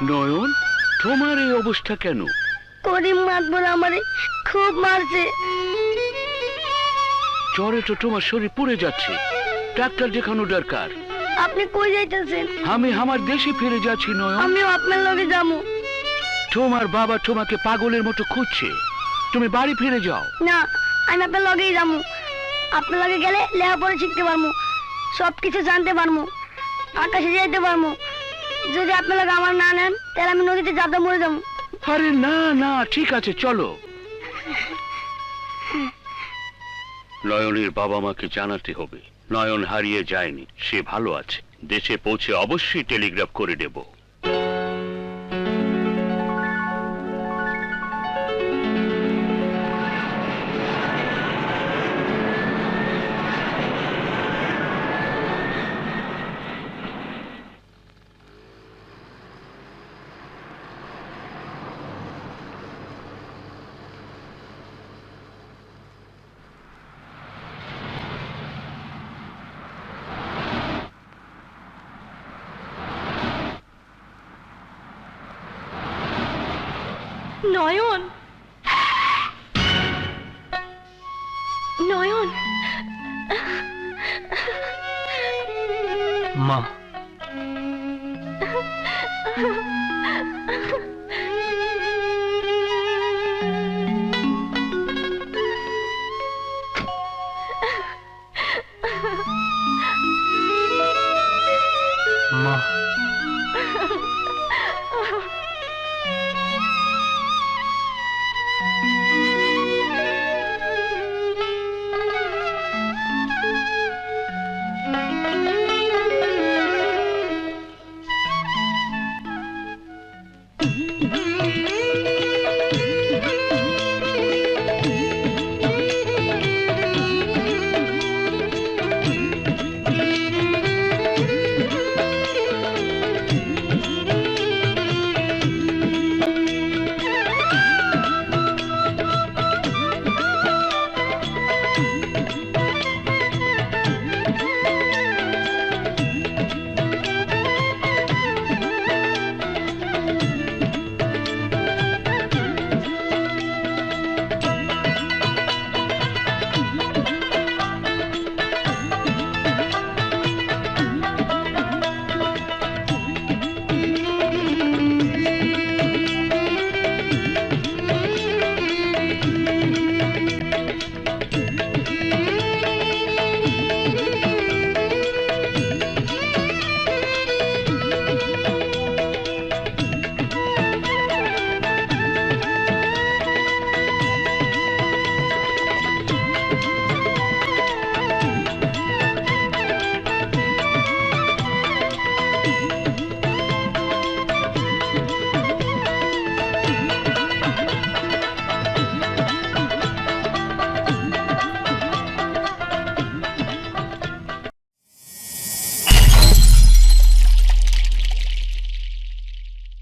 নয়ন তোমার এই অবস্থা কেন? করিম মাতবর আমারে খুব মারছে। জ্বরে তো তোমার শরীর পুড়ে যাচ্ছে, ডাক্তার দেখানো দরকার। আপনি কই যাইতেছেন? আমি আমার দেশে ফিরে যাচ্ছি নয়ন। আমিও আপনার লগে যাবো। তোমার বাবা তোমাকে পাগলের মতো খুঁজছে, তুমি বাড়ি ফিরে যাও। না, আমি আপনার লগেই যাবো। আপনার লগে গেলে লেখাপড়া শিখতে পারবো, সবকিছু জানতে পারবো, আকাশে যাইতে পারবো। যদি আপনার লগে আমার না নেন তাহলে আমি নদীতে যাতে মরে যাবো। আরে না না, ঠিক আছে চলো। নয়নের বাবা মাকে জানাতে হবে নয়ন হারিয়ে যায়নি, সে ভালো আছে। দেশে পৌঁছে অবশ্যই টেলিগ্রাফ করে দেব। নয়ন, নয়ন, মা